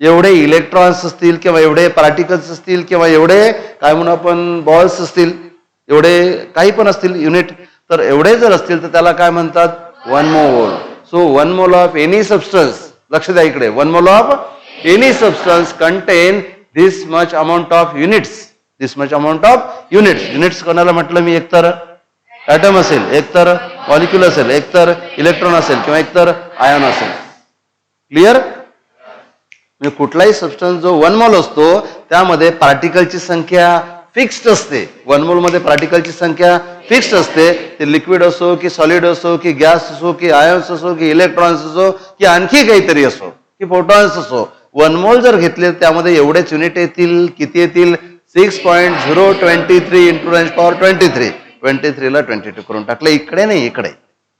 एवढे इलेक्ट्रॉन्स असतील किंवा एवढे पार्टिकल्स असतील किंवा एवढे काय म्हणून आपण बॉल्स असतील एवढे काही पण असतील युनिट तर एवढे जर असतील तर त्याला काय म्हणतात 1 मोल. So 1 mole of any substance लक्ष द्या इकडे 1 mole of any substance content this much amount of units. Units कोणाला म्हटलं मी एकतर ॲटम असेल एकतर मॉलिक्युल असेल एकतर इलेक्ट्रॉन असेल किंवा एकतर आयन असेल. क्लिअर. म्हणजे कुठलाही सबस्टन्स जो 1 मोल असतो त्यामध्ये पार्टिकलची संख्या फिक्स्ड असते. 1 मोल मध्ये पार्टिकलची संख्या फिक्स्ड असते. ते लिक्विड असो की सॉलिड असो की गॅस असो की आयन्स असो की इलेक्ट्रॉन्स असो की आणखी काहीतरी असो की फोटॉन्स असो 1 मोल जर घेतले त्यामध्ये एवढेच युनिट येतील. किती येतील 6.023 इंटू 10⁻23 23ला 22 करून टाकले इकडे नाही इकडे.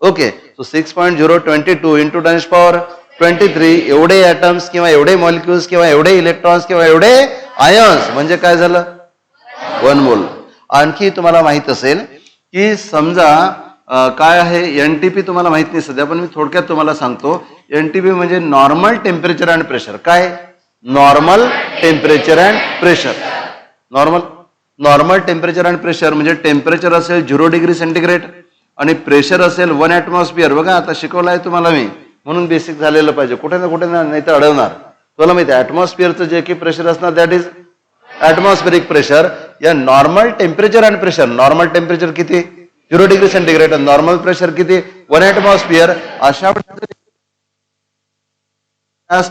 ओके सो 6.022 इंटू 10⁻23 एवढे ॲटम्स किंवा एवढे मॉलिक्युल्स किंवा एवढे इलेक्ट्रॉन्स किंवा एवढे आयन्स म्हणजे काय झालं 1 मोल. आणखी तुम्हाला माहित असेल की समजा काय आहे एनटीपी तुम्हाला माहित नाही सध्या पण मी थोडक्यात तुम्हाला सांगतो. एनटीपी म्हणजे नॉर्मल टेम्परेचर अँड प्रेशर. काय normal temperature and pressure. Normal temperature and pressure म्हणजे टेम्परेचर असेल 0 डिग्री सेंटीग्रेड आणि प्रेशर असेल 1 ॲटमॉस्फिअर. बघा आता शिकवलं आहे तुम्हाला मी म्हणून बेसिक झालेलं पाहिजे कुठे ना कुठे नाही तर अडवणार. तुला माहिती आहे ॲटमॉस्फिअरचं जे काही प्रेशर असणार दॅट इज ॲटमॉस्फेरिक प्रेशर. या normal temperature and pressure normal temperature किती 0 डिग्री सेंटीग्रेड आणि नॉर्मल प्रेशर किती 1 ॲटमॉस्फिअर. अशा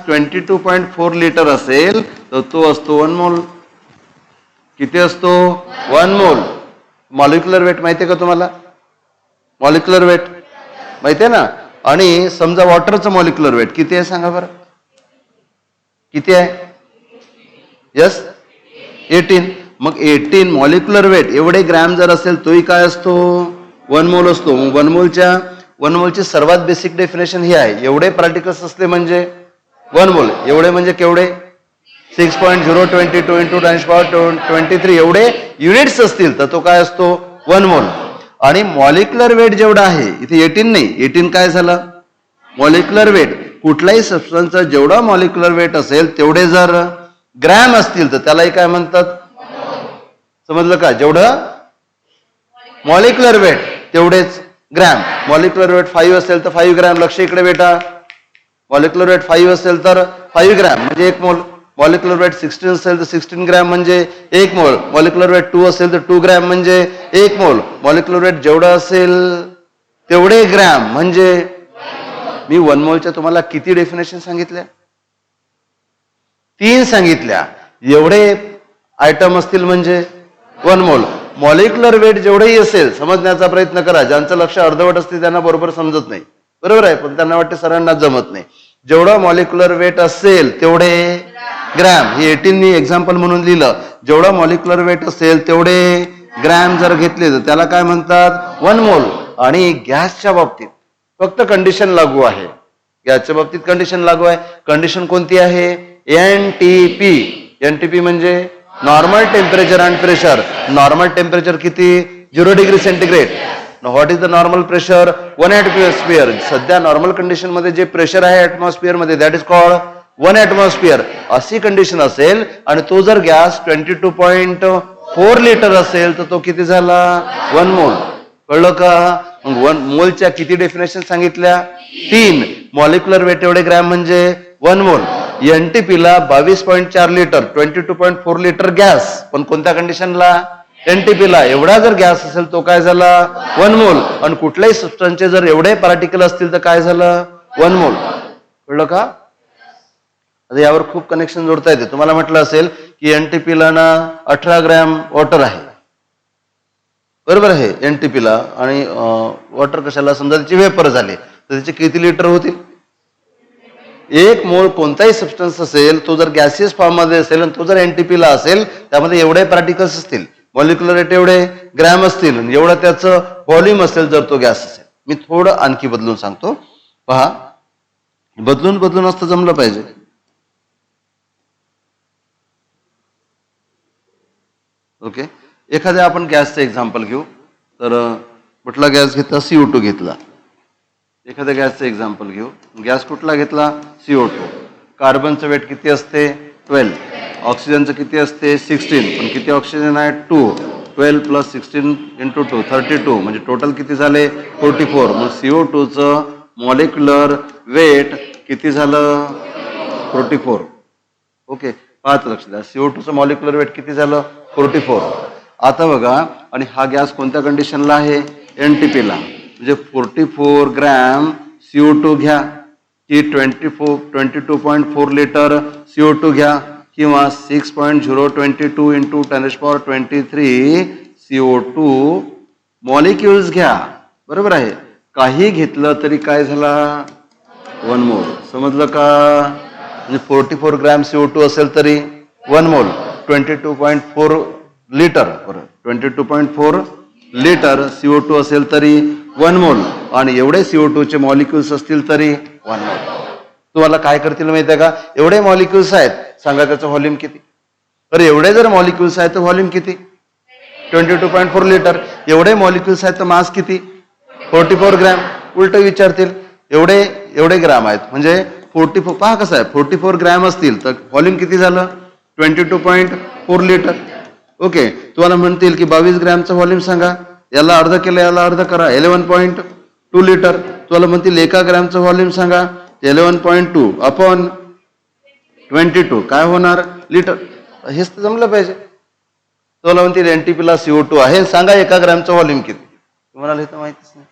22.4 लिटर असेल तर तो असतो 1 मोल. किती असतो 1 मोल. मॉलिक्युलर वेट माहितीये का तुम्हाला मॉलिक्युलर वेट माहितीये ना. आणि समजा वॉटरचं मॉलिक्युलर वेट किती आहे सांगा बरं किती आहे. यस 18. मग 18 मॉलिक्युलर वेट एवढे ग्रॅम जर असेल तोही काय असतो 1 मोल असतो. 1 मोलची सर्वात बेसिक डेफिनेशन ही आहे एवढे पार्टिकल्स असले म्हणजे 1 मोल. एवढे म्हणजे केवढे 6.022 इंटू 10⁻23 एवढे युनिट्स असतील तर तो काय असतो 1 मोल. आणि मॉलिक्युलर वेट जेवढा आहे इथे 18 नाही 18 काय झालं मॉलिक्युलर वेट. कुठल्याही सबस्टन्सचा जेवढा मॉलिक्युलर वेट असेल तेवढे जर ग्रॅम असतील तर त्यालाही काय म्हणतात समजलं का. जेवढं मॉलिक्युलर वेट तेवढेच ग्रॅम. मॉलिक्युलर वेट 5 असेल तर 5 ग्रॅम. लक्ष इकडे बेटा मॉलिक्युलर वेट 5 असेल तर 5 ग्रॅम म्हणजे 1 मोल. मॉलिक्युलर वेट 16 असेल तर 16 ग्रॅम म्हणजे 1 मोल. मॉलिक्युलर वेट 2 असेल तर 2 ग्रॅम म्हणजे 1 मोल. मॉलिक्युलर वेट जेवढं असेल तेवढे ग्रॅम म्हणजे मी 1 मोलच्या तुम्हाला किती डेफिनेशन सांगितल्या 3 सांगितल्या. एवढे आयटम असतील म्हणजे 1 मोल. मॉलिक्युलर वेट जेवढेही असेल समजण्याचा प्रयत्न करा. ज्यांचं लक्ष अर्धवट असते त्यांना बरोबर समजत नाही बरोबर आहे पण त्यांना वाटते सरांना जमत नाही. जेवढं मॉलिक्युलर वेट असेल तेवढे ग्रॅम. हे 18 एक्झाम्पल म्हणून लिहिलं. जेवढं मॉलिक्युलर वेट असेल तेवढे ग्रॅम जर घेतले तर त्याला काय म्हणतात 1 मोल. आणि गॅसच्या बाबतीत फक्त कंडिशन लागू आहे. गॅसच्या बाबतीत कंडिशन लागू आहे. कंडिशन कोणती आहे एनटीपी. एनटीपी म्हणजे normal temperature and pressure. Normal temperature किती 0 degree centigrade. What is the normal pressure 1 atmosphere. सध्या नॉर्मल कंडिशन मध्ये जे प्रेशर आहे ॲटमॉस्फिअर मध्ये दॅट इज कॉल्ड 1 ॲटमॉस्फिअर. अशी कंडिशन असेल आणि तो जर गॅस 22.4 लिटर असेल तर तो किती झाला 1 मोल. कळलं का? मग 1 मोलच्या किती डेफिनेशन सांगितल्या 3. मॉलिक्युलर वेट एवढे ग्रॅम म्हणजे 1 मोल. एनटीपीला 22.4 लिटर 22.4 लिटर गॅस, पण कोणत्या कंडिशनला एनटीपीला एवढा जर गॅस असेल तो काय झाला 1 मोल. आणि कुठल्याही सबस्टन्सचे जर एवढे पार्टिकल असतील तर काय झालं 1 मोल. कळलं का? आता यावर खूप कनेक्शन जोडता येते. तुम्हाला म्हटलं असेल की एनटीपीला ना 18 ग्रॅम वॉटर आहे, बरोबर आहे एनटीपीला, आणि वॉटर कशाला समजा त्याची वेपर झाले तर त्याचे किती लिटर होतील. 1 मोल कोणताही सबस्टन्स असेल तो जर गॅसियस फॉर्म मध्ये असेल आणि तो जर एनटीपीला असेल त्यामध्ये एवढे पार्टिकल्स असतील, मॉलिक्युलर रेट एवढे ग्रॅम असतील, एवढं त्याचं व्हॉल्यूम असेल जर तो गॅस असेल. मी थोडं आणखी बदलून सांगतो, पहा. बदलून असतं जमलं पाहिजे. ओके, एखाद्या आपण गॅसचं एक्झाम्पल घेऊ. तर कुठला गॅस घेतला CO2 घेतला. एखाद्या गॅसचं एक्झाम्पल घेऊ. गॅस कुठला घेतला CO2. कार्बनचं वेट किती असते 12. ऑक्सिजनचं किती असते 16, पण किती ऑक्सिजन आहे 2. 12 + 16 × 2 32, म्हणजे टोटल किती झाले 44. मग CO2चं मॉलिक्युलर वेट किती झालं 44. ओके, पाहत लक्ष द्या. CO2चं मॉलिक्युलर वेट किती झालं 44. आता बघा, आणि हा गॅस कोणत्या कंडिशनला आहे एनटीपीला, म्हणजे 44 ग्रॅम CO2 घ्या की 22.4 लिटर CO2 घ्या किंवा 6.022 × 1023 CO2 मॉलिक्युल्स घ्या. बरोबर आहे. काही घेतलं तरी काय झाला 1 मोल. समजलं का? म्हणजे 44 ग्रॅम CO2 असेल तरी 1 मोल. 22.4 लिटर 22.4 लिटर CO2 असेल तरी 1 मोल, आणि एवढे CO2 चे मॉलिक्युल्स असतील तरी 1 मोल. तुम्हाला काय करतील माहिती आहे का? एवढे मॉलिक्युल्स आहेत, सांगा त्याचं व्हॉल्यूम किती. तर एवढे जर मॉलिक्युल्स आहेत तर व्हॉल्यूम किती 22.4 लिटर. एवढे मॉलिक्युल्स आहेत तर मास किती 44 ग्रॅम. उलट विचारतील, एवढे ग्रॅम आहेत म्हणजे 44. पहा कसं आहे, 44 ग्रॅम असतील तर व्हॉल्यूम किती झालं 22.4 लिटर. ओके, तुम्हाला म्हणतील की 22 ग्रॅमचं व्हॉल्यूम सांगा, याला अर्ध केलं याला अर्ध करा 11.2 लिटर. तुम्हाला म्हणतील 1 ग्रॅमचं व्हॉल्यूम सांगा, 11.2 अपॉन 22 काय होणार लिटर. हेच तर जमलं पाहिजे. तुम्हाला म्हणतील एनटीपीला CO2 आहे, सांगा 1 ग्रॅमचं व्हॉल्यूम किती. तुम्हाला हे तर माहितीच नाही.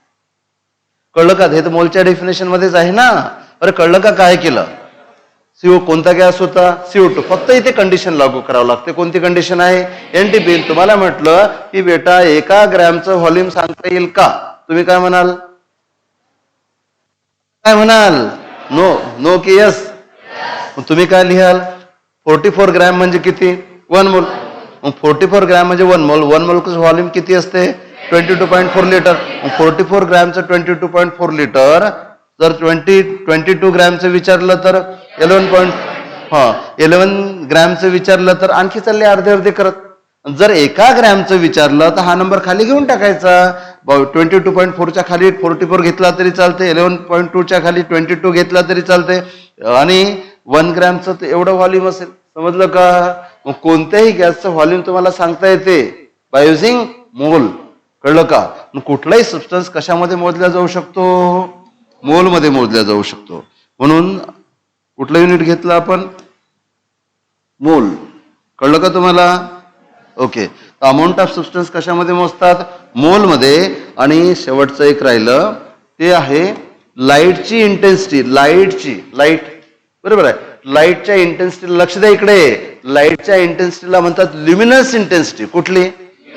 कळलं का? हे तर मोलच्या डेफिनेशन मध्येच आहे ना. अरे कळलं का काय केलं. कोणता गॅस होता CO2. फक्त इथे कंडिशन लागू करावं लागते. कोणती कंडिशन आहे एनटीपी. तुम्हाला म्हटलं की बेटा 1 ग्रॅमचं व्हॉल्यूम सांगता येईल का, तुम्ही काय म्हणाल नो की यस. तुम्ही काय लिहाल 44 ग्रॅम म्हणजे किती 1 मोल. मग 44 ग्रॅम म्हणजे 1 मोल. 1 मोलचं व्हॉल्यूम किती असते 22.4 लिटर. 44 ग्रॅमचं 22.4 लिटर जर 22 ग्रॅमचं विचारलं तर 11 ग्रॅमचं विचारलं तर आणखी चालले अर्धे करत. जर 1 ग्रॅमचं विचारलं तर हा नंबर खाली घेऊन टाकायचा. 22.4च्या खाली 44 घेतला तरी चालते, 11.2च्या खाली 22 घेतला तरी चालते, आणि 1 ग्रॅमचं तर एवढं व्हॉल्यूम असेल. समजलं का? मग कोणत्याही गॅसचं व्हॉल्यूम तुम्हाला सांगता येते बाय युझिंग मोल. कळलं का? मग कुठलाही सबस्टन्स कशामध्ये मोजला जाऊ शकतो मोलमध्ये मोजला जाऊ शकतो. म्हणून कुठलं युनिट घेतलं आपण मोल. कळलं का तुम्हाला? ओके, अमाऊंट ऑफ सबस्टन्स कशामध्ये मोजतात मोलमध्ये. आणि शेवटचं एक राहिलं ते आहे लाईटची इंटेन्सिटी. लाईट बरोबर आहे. लाईटच्या इंटेन्सिटी लक्ष द्या इकडे. लाईटच्या इंटेन्सिटीला म्हणतात ल्युमिनस इंटेन्सिटी. कुठली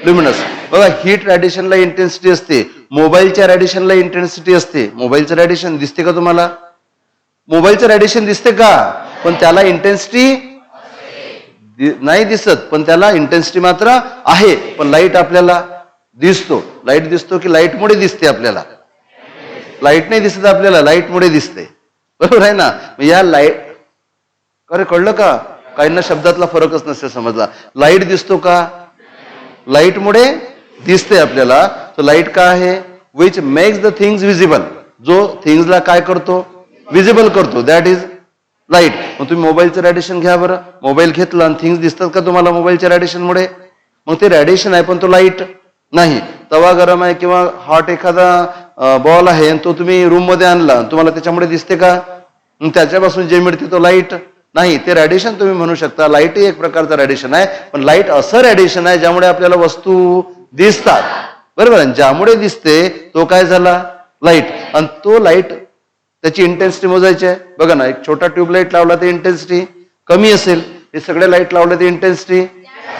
ल्युमिनस. बघा हीट रॅडिएशनला इंटेन्सिटी असते, मोबाईलच्या रॅडिएशनला इंटेन्सिटी असते. मोबाईलचं रॅडिएशन दिसते का तुम्हाला? मोबाईलचं रॅडिएशन दिसते का? पण त्याला इंटेन्सिटी नाही दिसत, पण त्याला इंटेन्सिटी मात्र आहे. पण लाईट आपल्याला दिसतो. लाईट दिसतो की लाईटमुळे दिसते आपल्याला? लाईट नाही दिसत आपल्याला, लाईटमुळे दिसते. बरोबर आहे ना? या लाईट अरे कळलं का? काहींना शब्दातला फरकच नसते समजला. लाईट दिसतो का? लाईटमुळे दिसते आपल्याला. तो लाईट का आहे which makes the things visible. जो थिंग्सला काय करतो विजिबल करतो, दॅट इज लाईट. मग तुम्ही मोबाईलचं रेडिएशन घ्या बरं, मोबाईल घेतला आणि थिंग्स दिसतात का तुम्हाला मोबाईलच्या रेडिएशनमुळे? मग ते रेडिएशन आहे पण तो लाईट नाही. तवा गरम आहे किंवा हॉट एखादा बॉल आहे आणि तो तुम्ही रूम मध्ये आणला, तुम्हाला त्याच्यामुळे दिसते का? त्याच्यापासून जे मिळते तो लाईट नाही, ते रेडिएशन तुम्ही म्हणू शकता. लाईट एक प्रकारचं रेडिएशन आहे, पण लाईट असं रेडिएशन आहे ज्यामुळे आपल्याला वस्तू दिसतात, बरोबर. ज्यामुळे दिसते तो काय झाला? लाईट. आणि तो लाईट त्याची इंटेन्सिटी मोजायची आहे. बघा ना, एक छोटा ट्यूबलाईट लावला तर इंटेन्सिटी कमी असेल, हे सगळे लाईट लावले तर इंटेन्सिटी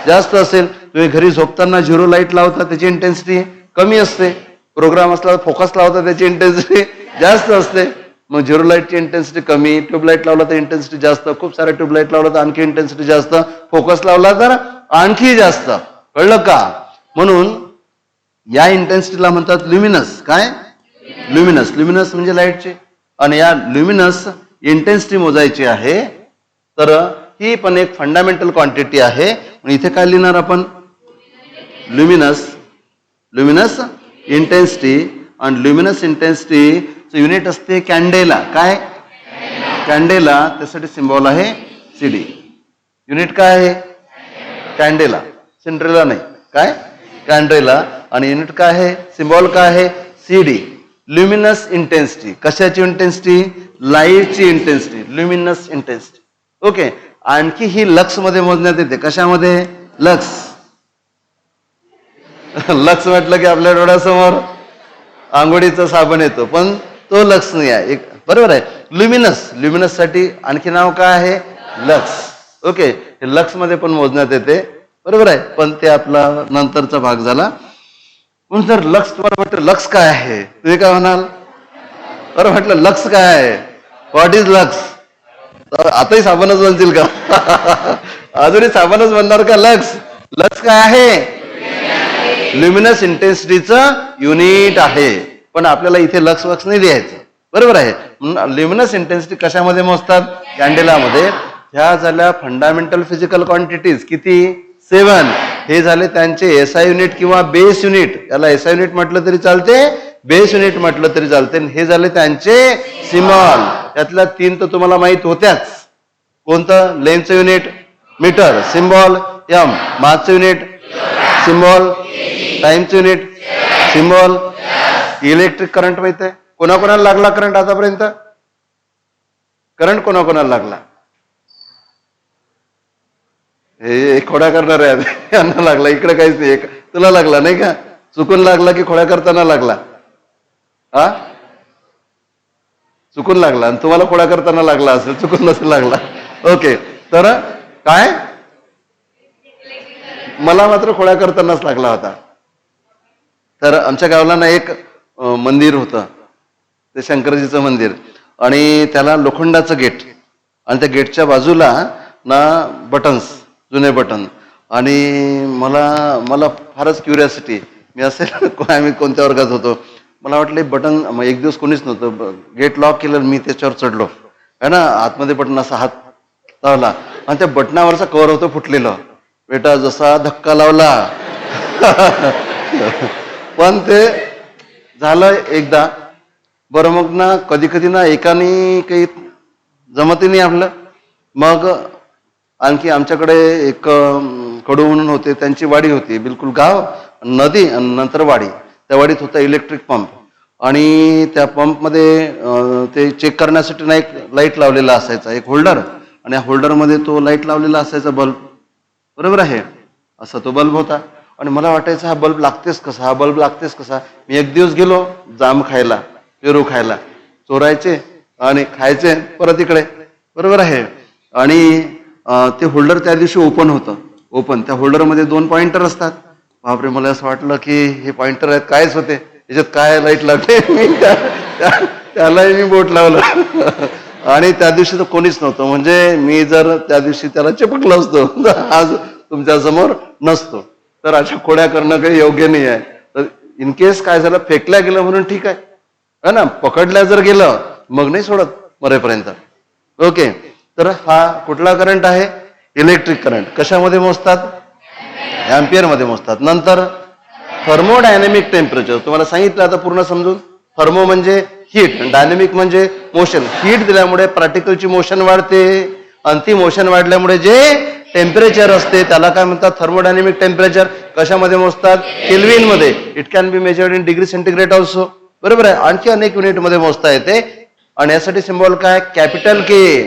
जास्त असेल. तुम्ही घरी झोपताना झिरो लाईट लावता त्याची इंटेन्सिटी कमी असते. प्रोग्राम असला फोकस लावता त्याची इंटेन्सिटी जास्त असते. मग झिरो लाईटची इंटेन्सिटी कमी, ट्यूबलाईट लावला तर इंटेन्सिटी जास्त, खूप सारे ट्यूबलाईट लावला तर आणखी इंटेन्सिटी जास्त, फोकस लावला तर आणखी जास्त. कळलं का? म्हणून या इंटेन्सिटीला म्हणतात ल्युमिनस. काय? ल्युमिनस. ल्युमिनस म्हणजे लाईटचे. आणि या ल्युमिनस इंटेन्सिटी मोजायची आहे, तर ही पण एक फंडामेंटल क्वांटिटी आहे. इथे काय लिहिणार आपण? ल्युमिनस. Luminous intensity. आणि ल्युमिनस इंटेन्सिटीचं युनिट असते कॅन्डेला. काय? कॅन्डेला. त्यासाठी सिम्बॉल आहे CD. युनिट काय आहे? कॅन्डेला. सिंड्रेला नाही. काय? कॅन्डेला. आणि युनिट काय आहे? सिम्बॉल काय आहे? CD. Luminous intensity. कशाची इंटेन्सिटी? लाईटची इंटेन्सिटी. Luminous intensity. ओके. आणखी ही लक्स मध्ये मोजण्यात येते. कशामध्ये? लक्स. लक्स म्हटलं की आपल्या डोळ्यासमोर आंघोळीचा साबण येतो, पण तो लक्स नाही आहे. एक बरोबर आहे. ल्युमिनस. ल्युमिनस साठी आणखी नाव काय आहे? लक्स. ओके. हे लक्स मध्ये पण मोजण्यात येते, बरोबर आहे, पण ते आपला नंतरचा भाग झाला. पण जर लक्स तुम्हाला म्हटलं लक्स काय आहे, तुम्ही काय म्हणाल? बरं, म्हटलं लक्स काय आहे? What is lux? आताही साबणच बनतील का? अजूनही साबणच बनणार का? लक्स. लक्स काय आहे? ल्युमिनस इंटेन्सिटीचं युनिट आहे. पण आपल्याला इथे लक्स वक्स नाही द्यायचं, बरोबर आहे. ल्युमिनस इंटेन्सिटी कशामध्ये मोजतात? कॅन्डेलामध्ये. ह्या झाल्या फंडामेंटल फिजिकल क्वांटिटीज. किती? 7. हे झाले त्यांचे SI युनिट किंवा बेस युनिट. याला SI युनिट म्हटलं तरी चालते, बेस युनिट म्हटलं तरी चालते. हे झाले त्यांचे सिम्बॉल. त्यातल्या 3 तर तुम्हाला माहित होत्याच. कोणतं? लेंथचं युनिट मीटर, सिम्बॉल M. मासचं युनिट सिम्बॉल. टाइमचं युनिट सिम्बॉल. इलेक्ट्रिक करंट माहित आहे? कोणाकोणाला लागला करंट आतापर्यंत? करंट कोणाकोणाला लागला? हे खोड्या करणार आहे, यांना लागला. इकडे काहीच नाही. तुला लागला नाही का? चुकून लागला की खोड्या करताना लागला? हा, चुकून लागला. आणि तुम्हाला खोड्या करताना लागला असेल, चुकून नसेल लागला. ओके. तर काय? मला मात्र खोड्या करतानाच लागला होता. तर आमच्या गावाला ना एक मंदिर होतं, ते शंकरजीचं मंदिर, आणि त्याला लोखंडाचं गेट, आणि त्या गेटच्या बाजूला ना बटन्स, जुने बटन. आणि मला फारच क्युरियासिटी. मी असेल आम्ही कोणत्या वर्गात होतो, मला वाटलं बटन. एक दिवस कोणीच नव्हतं, गेट लॉक केलं, मी त्याच्यावर चढलो आहे ना, आतमध्ये बटन असा हात लावला आणि त्या बटनावरचा कव्हर होतं फुटलेलं. बेटा जसा धक्का लावला पण ते झालं एकदा. बरं, मग ना कधी कधी ना एकाने काही जमते नाही आपलं. मग आणखी आमच्याकडे एक कडू म्हणून होते, त्यांची वाडी होती, बिलकुल गाव, नदी आणि नंतर वाडी. त्या वाडीत होता इलेक्ट्रिक पंप, आणि त्या पंपमध्ये ते चेक करण्यासाठी ना एक लाईट लावलेला असायचा, एक होल्डर, आणि होल्डरमध्ये तो लाईट लावलेला असायचा बल्ब, बरोबर आहे. असा तो बल्ब होता. आणि मला वाटायचं हा बल्ब लागतेच कसा, हा बल्ब लागतेच कसा. मी एक दिवस गेलो जाम खायला, पेरू खायला, चोरायचे आणि खायचे परत इकडे, बरोबर आहे. आणि ते होल्डर त्या दिवशी ओपन होतं. ओपन, त्या होल्डरमध्ये 2 पॉइंटर असतात. बापरे, मला असं वाटलं की हे पॉइंटर आहेत, कायच होते याच्यात, काय लाईट लागते. मी त्यालाही मी बोट लावलं आणि त्या दिवशी तर कोणीच नव्हतं. म्हणजे मी जर त्या दिवशी त्याला चिपकलो असतो आज तुमच्या समोर नसतो. तर अशा खोड्या करणं काही योग्य नाही आहे. तर इन केस काय झालं, फेकल्या गेलं म्हणून ठीक आहे ना, पकडल्या जर गेलं मग नाही सोडत मरेपर्यंत. ओके. तर हा कुठला करंट आहे? Electric current. कशामध्ये मोजतात? एम्पियर मध्ये मोजतात. नंतर थर्मोडायनेमिक टेम्परेचर तुम्हाला सांगितलं आता पूर्ण समजून. थर्मो म्हणजे हीट, डायनेमिक म्हणजे मोशन. हीट दिल्यामुळे पार्टिकलची मोशन वाढते आणि ती मोशन वाढल्यामुळे जे टेम्परेचर असते त्याला काय म्हणतात, थर्मोडायनेमिक टेम्परेचर. कशामध्ये मोजतात? केल्विन मध्ये. It can be measured in degree centigrade also. बरोबर आहे. आणखी अनेक युनिट मध्ये मोजता येते. आणि यासाठी सिम्बॉल काय? कॅपिटल के.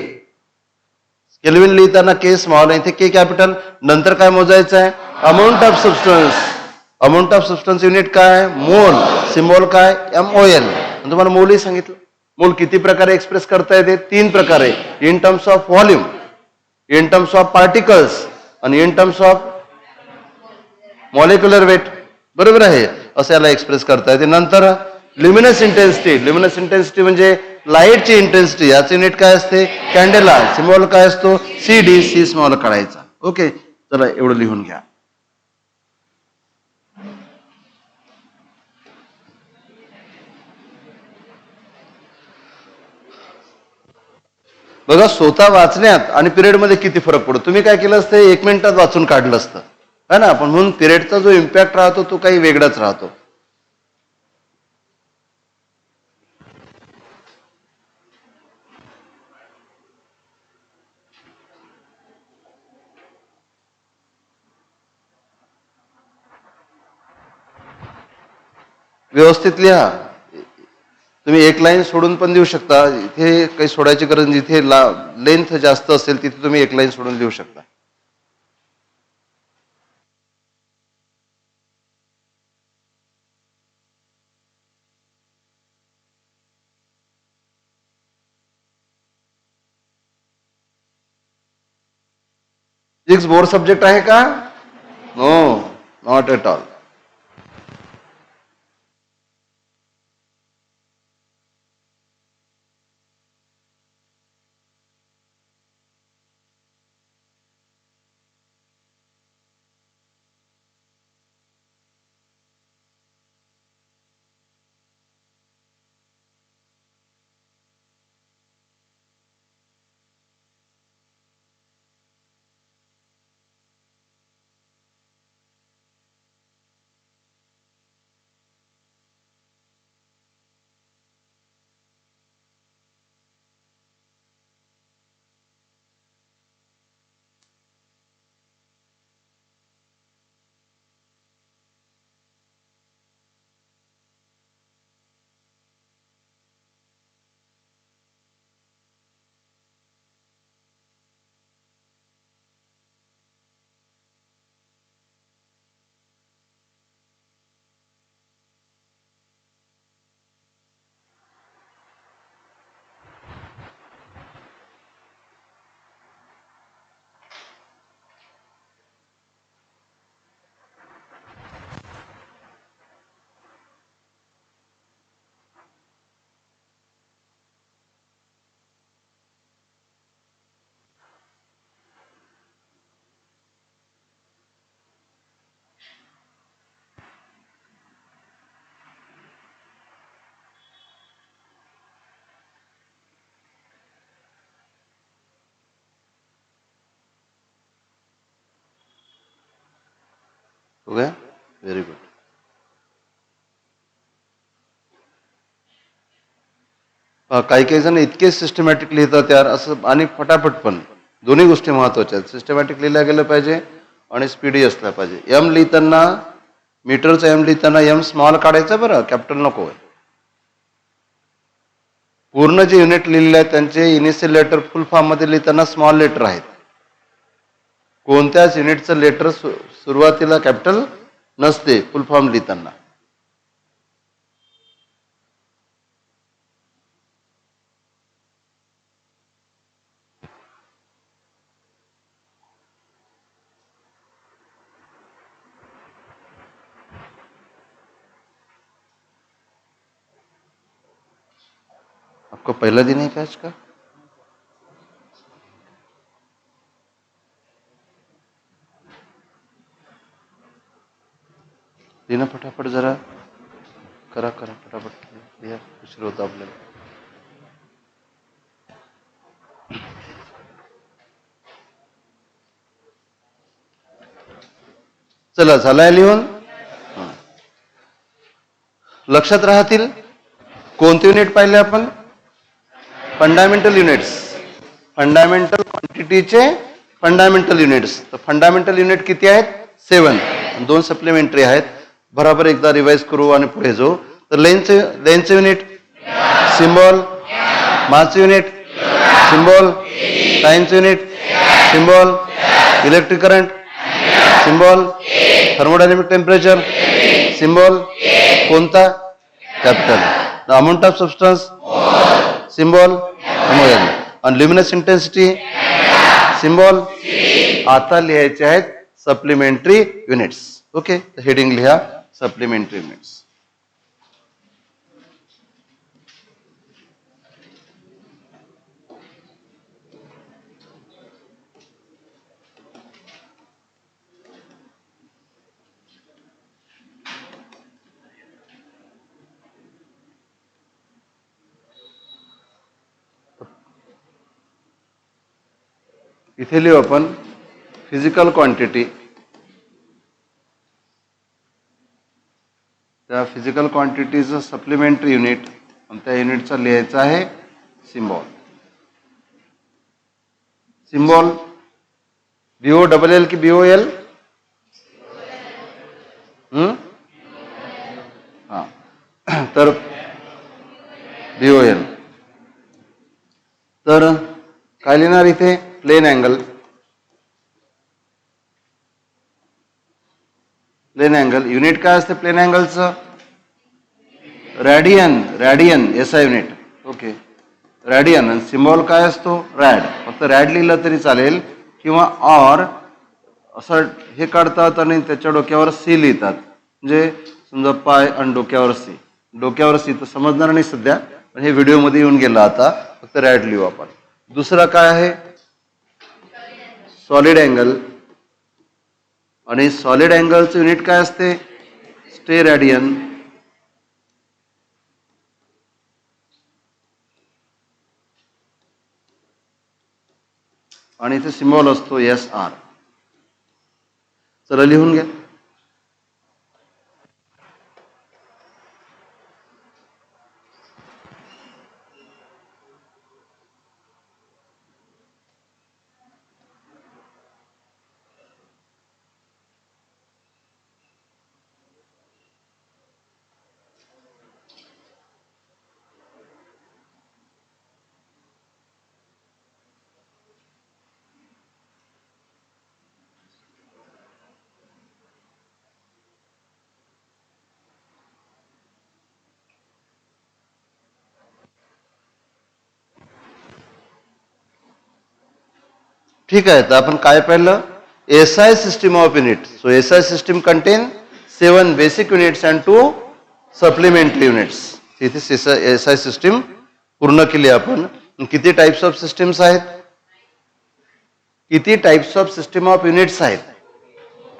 केल्विन लिहिताना के स्मॉल, इथे के कॅपिटल. नंतर काय मोजायचं आहे? Amount of substance. Amount of substance unit काय? मोल. सिम्बॉल काय? MOL. तुम्हाला मोलही सांगितलं. मोल किती प्रकारे एक्सप्रेस करता येते? 3 प्रकारे. In terms of volume, in terms of particles आणि in terms of molecular weight. बरोबर आहे. असं याला एक्सप्रेस करता येते. नंतर ल्युमिनस इंटेन्सिटी. ल्युमिनस इंटेन्सिटी म्हणजे लाईटची इंटेन्सिटी. याचे युनिट काय असते? कॅन्डेला. सिम्बॉल काय असतो? CD. सी स्मॉल काढायचा. ओके, चला एवढं लिहून घ्या. बघा, स्वतः वाचण्यात आणि पिरियडमध्ये किती फरक पडतो. तुम्ही काय केलं असतं? 1 मिनिटात वाचून काढलं असतं, है ना. पण म्हणून पिरियडचा जो इम्पॅक्ट राहतो तो काही वेगळाच राहतो. व्यवस्थित लिहा. तुम्ही एक लाईन सोडून पण देऊ शकता. इथे काही सोडायची गरज नाही. जिथे लेंथ जास्त असेल तिथे तुम्ही एक लाईन सोडून देऊ शकता. फिजिक्स बोर सब्जेक्ट आहे का? No, not at all. हो गया? Very good. काही काही जण इतके सिस्टमॅटिक लिहितात यार असं, आणि फटाफट पण. दोन्ही गोष्टी महत्वाच्या आहेत. सिस्टमॅटिक लिहिल्या गेलं पाहिजे आणि स्पीडी असला पाहिजे. एम लिहिताना, मीटरचा एम लिहिताना एम स्मॉल काढायचा बरं, कॅपिटल नको आहे. पूर्ण जे युनिट लिहिलेले आहेत त्यांचे इनिशियल लेटर फुल फॉर्म मध्ये लिहिताना स्मॉल लेटर आहेत. कोणत्याच युनिटचं लेटर सुरुवातीला कॅपिटल नसते फुल फॉर्म लिहिताना. आपका पहला दिन है क्या आज का? लिहिना फटाफट जरा. करा करा फटाफट लिहा, उशीर होता आपल्याला. चला, झालाय लिहून. लक्षात राहतील. कोणते युनिट पाहिले आपण? फंडामेंटल युनिट्स, फंडामेंटल क्वांटिटीचे फंडामेंटल युनिट्स. तर फंडामेंटल युनिट किती आहेत? 7. 2 सप्लिमेंटरी आहेत. बराबर एकदा रिवाइज करू आणि पुढे जाऊ. तर लेंथचं unit symbol, mass unit symbol, times unit symbol, electric current symbol, thermodynamic temperature symbol, कोणता? Capital. The amount of substance symbol mole, आणि ल्युमिनस इंटेन्सिटी सिम्बॉल. आता लिहायचे आहेत सप्लिमेंटरी युनिट्स. ओके, हेडिंग लिहा सप्लिमेंटरी युनिट्स. इथे लिहू आपण फिजिकल क्वांटिटी. त्या फिजिकल क्वांटिटीचं सप्लिमेंटरी युनिट आणि त्या युनिटचा लिहायचा आहे सिम्बॉल. सिम्बॉल BOLL की BOL? हा, तर BOL. तर काय लिहिणार इथे? Plane angle. Plane angle unit काय असते प्लेन अँगलचं? Radian. Radian SI unit. Okay, radian. आणि सिम्बॉल काय असतो? रॅड. फक्त रॅड लिहिलं तरी चालेल, किंवा ऑर असं हे काढतात आणि त्याच्या डोक्यावर C लिहितात. म्हणजे समजा पाय आणि डोक्यावर C. डोक्यावर C तर समजणार नाही सध्या, पण हे व्हिडिओमध्ये येऊन गेलं. आता फक्त रॅड लिहू आपण. दुसरा काय आहे? Solid angle. आणि सॉलिड अँगलचं युनिट काय असते? स्टेरॅडियन. आणि इथे सिम्बॉल असतो SR. चला लिहून घ्या. ठीक आहे. तर आपण काय पाहिलं? SI system of unit. So SI system content 7 basic units and 2 supplementary units. इथे SI सिस्टीम पूर्ण केली आपण. किती टाइप्स ऑफ सिस्टीम्स आहेत? किती types of system of units आहेत?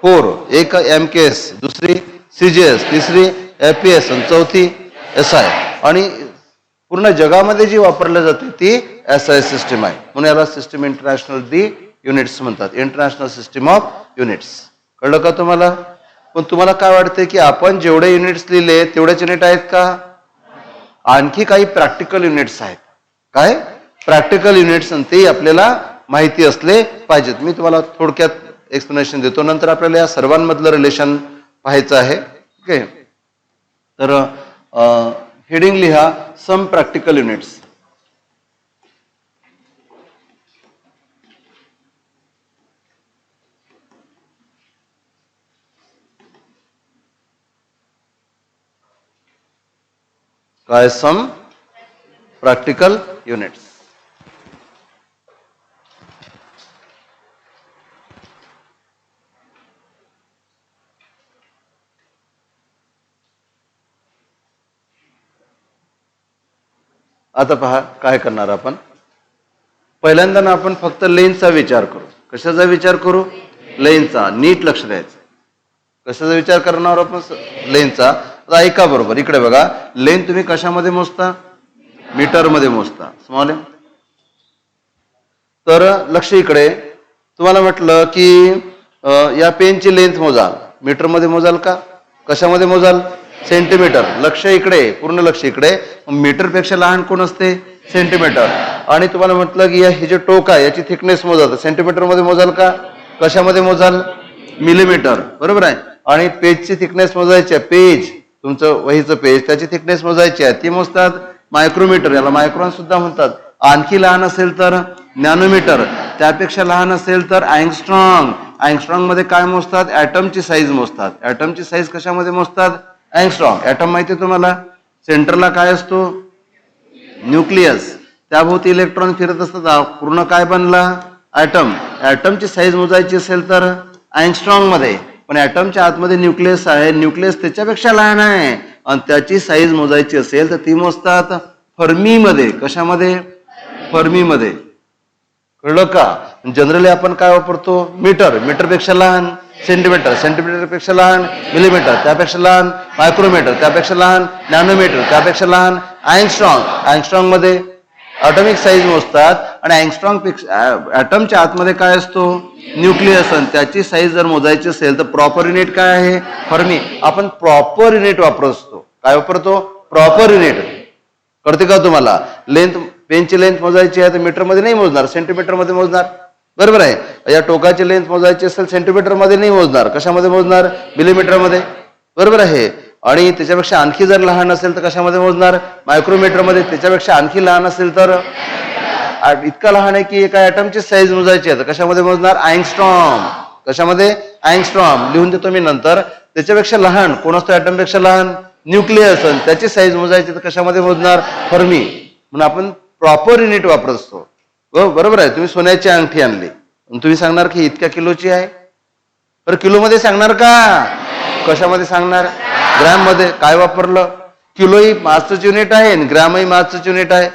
4. एक MKS, दुसरी CGS, तिसरी FPS आणि चौथी SI. आणि पूर्ण जगामध्ये जी वापरली जाते ती SI सिस्टीम आहे. म्हणून याला सिस्टीम इंटरनॅशनल दी युनिट्स म्हणतात. International system of units. कळलं का तुम्हाला? पण तुम्हाला काय वाटते की आपण जेवढे युनिट्स लिहिले तेवढेच युनिट आहेत का? आणखी काही प्रॅक्टिकल युनिट्स आहेत. काय प्रॅक्टिकल युनिट्स? आणि ते आपल्याला माहिती असले पाहिजेत. मी तुम्हाला थोडक्यात एक्सप्लेनेशन देतो. नंतर आपल्याला या सर्वांमधलं रिलेशन पाहायचं आहे. ओके, तर हेडिंग लिहा सम प्रॅक्टिकल युनिट्स. काय? सम प्रॅक्टिकल युनिट्स. आता पहा काय करणार आपण. पहिल्यांदा ना आपण फक्त लेन्थचा विचार करू. कशाचा विचार करू? लेन्थचा. नीट लक्ष द्यायचं. कशाचा विचार करणार आपण? लेन्थचा. आता ऐका बरोबर. इकडे बघा, लेन्थ तुम्ही कशामध्ये मोजता? मीटर मध्ये मोजता. Small M. तर लक्ष इकडे. तुम्हाला म्हटलं की या पेनची लेंथ मोजाल, मीटर मध्ये मोजाल का? कशामध्ये मोजाल? सेंटीमीटर. लक्ष इकडे, पूर्ण लक्ष इकडे. मीटर पेक्षा लहान कोण असते? सेंटीमीटर. आणि तुम्हाला म्हटलं की हे जे टोक आहे याची थिकनेस मोजाल सेंटीमीटर मध्ये मोजाल का कशामध्ये मोजाल मिलीमीटर बरोबर आहे. आणि पेजची थिकनेस मोजायची आहे पेज तुमचं वहीचं पेज त्याची थिकनेस मोजायची आहे ती मोजतात मायक्रोमीटर याला मायक्रॉन सुद्धा म्हणतात. आणखी लहान असेल तर नॅनोमीटर त्यापेक्षा लहान असेल तर अँगस्ट्रॉंग. अँगस्ट्रॉंग मध्ये काय मोजतात ऍटमची साईज मोजतात. ऍटमची साईज कशामध्ये मोजतात अँगस्ट्रॉंग. ऍटम माहिती आहे तुम्हाला सेंटरला काय असतो न्यूक्लियस त्याभोवती इलेक्ट्रॉन फिरत असतात पूर्ण काय बनला ऍटम. ऍटमची साईज मोजायची असेल तर अँगस्ट्रॉंग मध्ये पण ऍटमच्या आतमध्ये न्यूक्लियस आहे न्यूक्लियस त्याच्यापेक्षा लहान आहे आणि त्याची साईज मोजायची असेल तर ती मोजतात फर्मी मध्ये. कशामध्ये फर्मी मध्ये कळलं का. जनरली आपण काय वापरतो मीटर मीटरपेक्षा लहान सेंटीमीटर सेंटीमीटरपेक्षा लहान मिलीमीटर त्यापेक्षा लहान मायक्रोमीटर त्यापेक्षा लहान नॅनोमीटर त्यापेक्षा लहान अँगस्ट्रॉंग. अँगस्ट्रॉंग मध्ये ॲटॉमिक साईज मोजतात आणि अँगस्ट्रॉंग पेक्षा ॲटमच्या आतमध्ये काय असतो न्यूक्लियस आणि त्याची साईज जर मोजायची असेल तर प्रॉपर युनिट काय आहे फर्मी. आपण प्रॉपर युनिट वापरत असतो काय वापरतो प्रॉपर युनिट. कळते का तुम्हाला. लेंथ पेनची लेंथ मोजायची आहे तर मीटर मध्ये नाही मोजणार सेंटीमीटर मध्ये मोजणार बरोबर आहे. या टोकाची लेंथ मोजायची असेल सेंटीमीटर मध्ये नाही मोजणार कशामध्ये मोजणार मिलीमीटर मध्ये बरोबर आहे. आणि त्याच्यापेक्षा आणखी जर लहान असेल तर कशामध्ये मोजणार मायक्रोमीटर मध्ये. त्याच्यापेक्षा आणखी लहान असेल तर इतका लहान आहे की एका ऍटमची साईज मोजायची आहे तर कशामध्ये मोजणार अँगस्ट्रॉम. कशामध्ये अँगस्ट्रॉम लिहून देतो मी नंतर. त्याच्यापेक्षा लहान कोण असतो ऍटमपेक्षा लहान न्यूक्लियस आणि त्याची साईज मोजायची तर कशामध्ये मोजणार फर्मी. म्हणून आपण प्रॉपर युनिट वापरत असतो बरोबर आहे. तुम्ही सोन्याची अंगठी आणली तुम्ही सांगणार की इतक्या किलोची आहे तर किलो मध्ये सांगणार का कशामध्ये सांगणार ग्रॅम मध्ये. काय वापरलं किलो ही मासच युनिट आहे आणि ग्रॅम ही मासच युनिट आहे.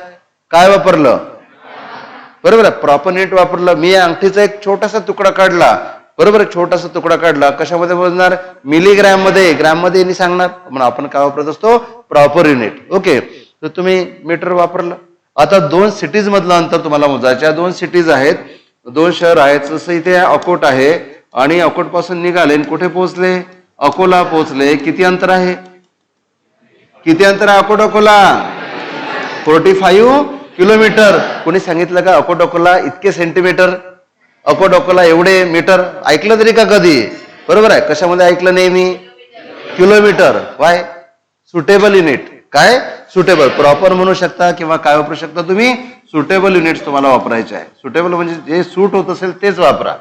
काय वापरलं बरोबर आहे प्रॉपर युनिट वापरलं. मी या अंगठीचा एक छोटासा तुकडा काढला बरोबर आहे छोटासा तुकडा काढला कशामध्ये मोजणार मिलीग्रॅम मध्ये ग्रॅम मध्ये नाही सांगणार. म्हणून आपण काय वापरत असतो प्रॉपर युनिट. ओके तर तुम्ही मीटर वापरलं. आता दोन सिटीज मधलं अंतर तुम्हाला मोजायच्या. दोन सिटीज आहेत दोन शहर आहेत जसं इथे अकोट आहे आणि अकोट पासून निघाले कुठे पोहोचले अकोला पोहोचले. किती अंतर आहे किती अंतर आहे अकोट अकोला 45 किलोमीटर. कोणी सांगितलं का अकोट अकोला इतके सेंटीमीटर अकोट अकोला एवढे मीटर ऐकलं तरी का कधी बरोबर आहे. कशामध्ये ऐकलं नेहमी किलोमीटर. वाय सुटेबल युनिट काय सुटेबल प्रॉपर म्हणू शकता किंवा काय वापरू शकता तुम्ही सुटेबल युनिट्स तुम्हाला वापरायचे आहे. सुटेबल म्हणजे जे सूट होत असेल तेच वापरा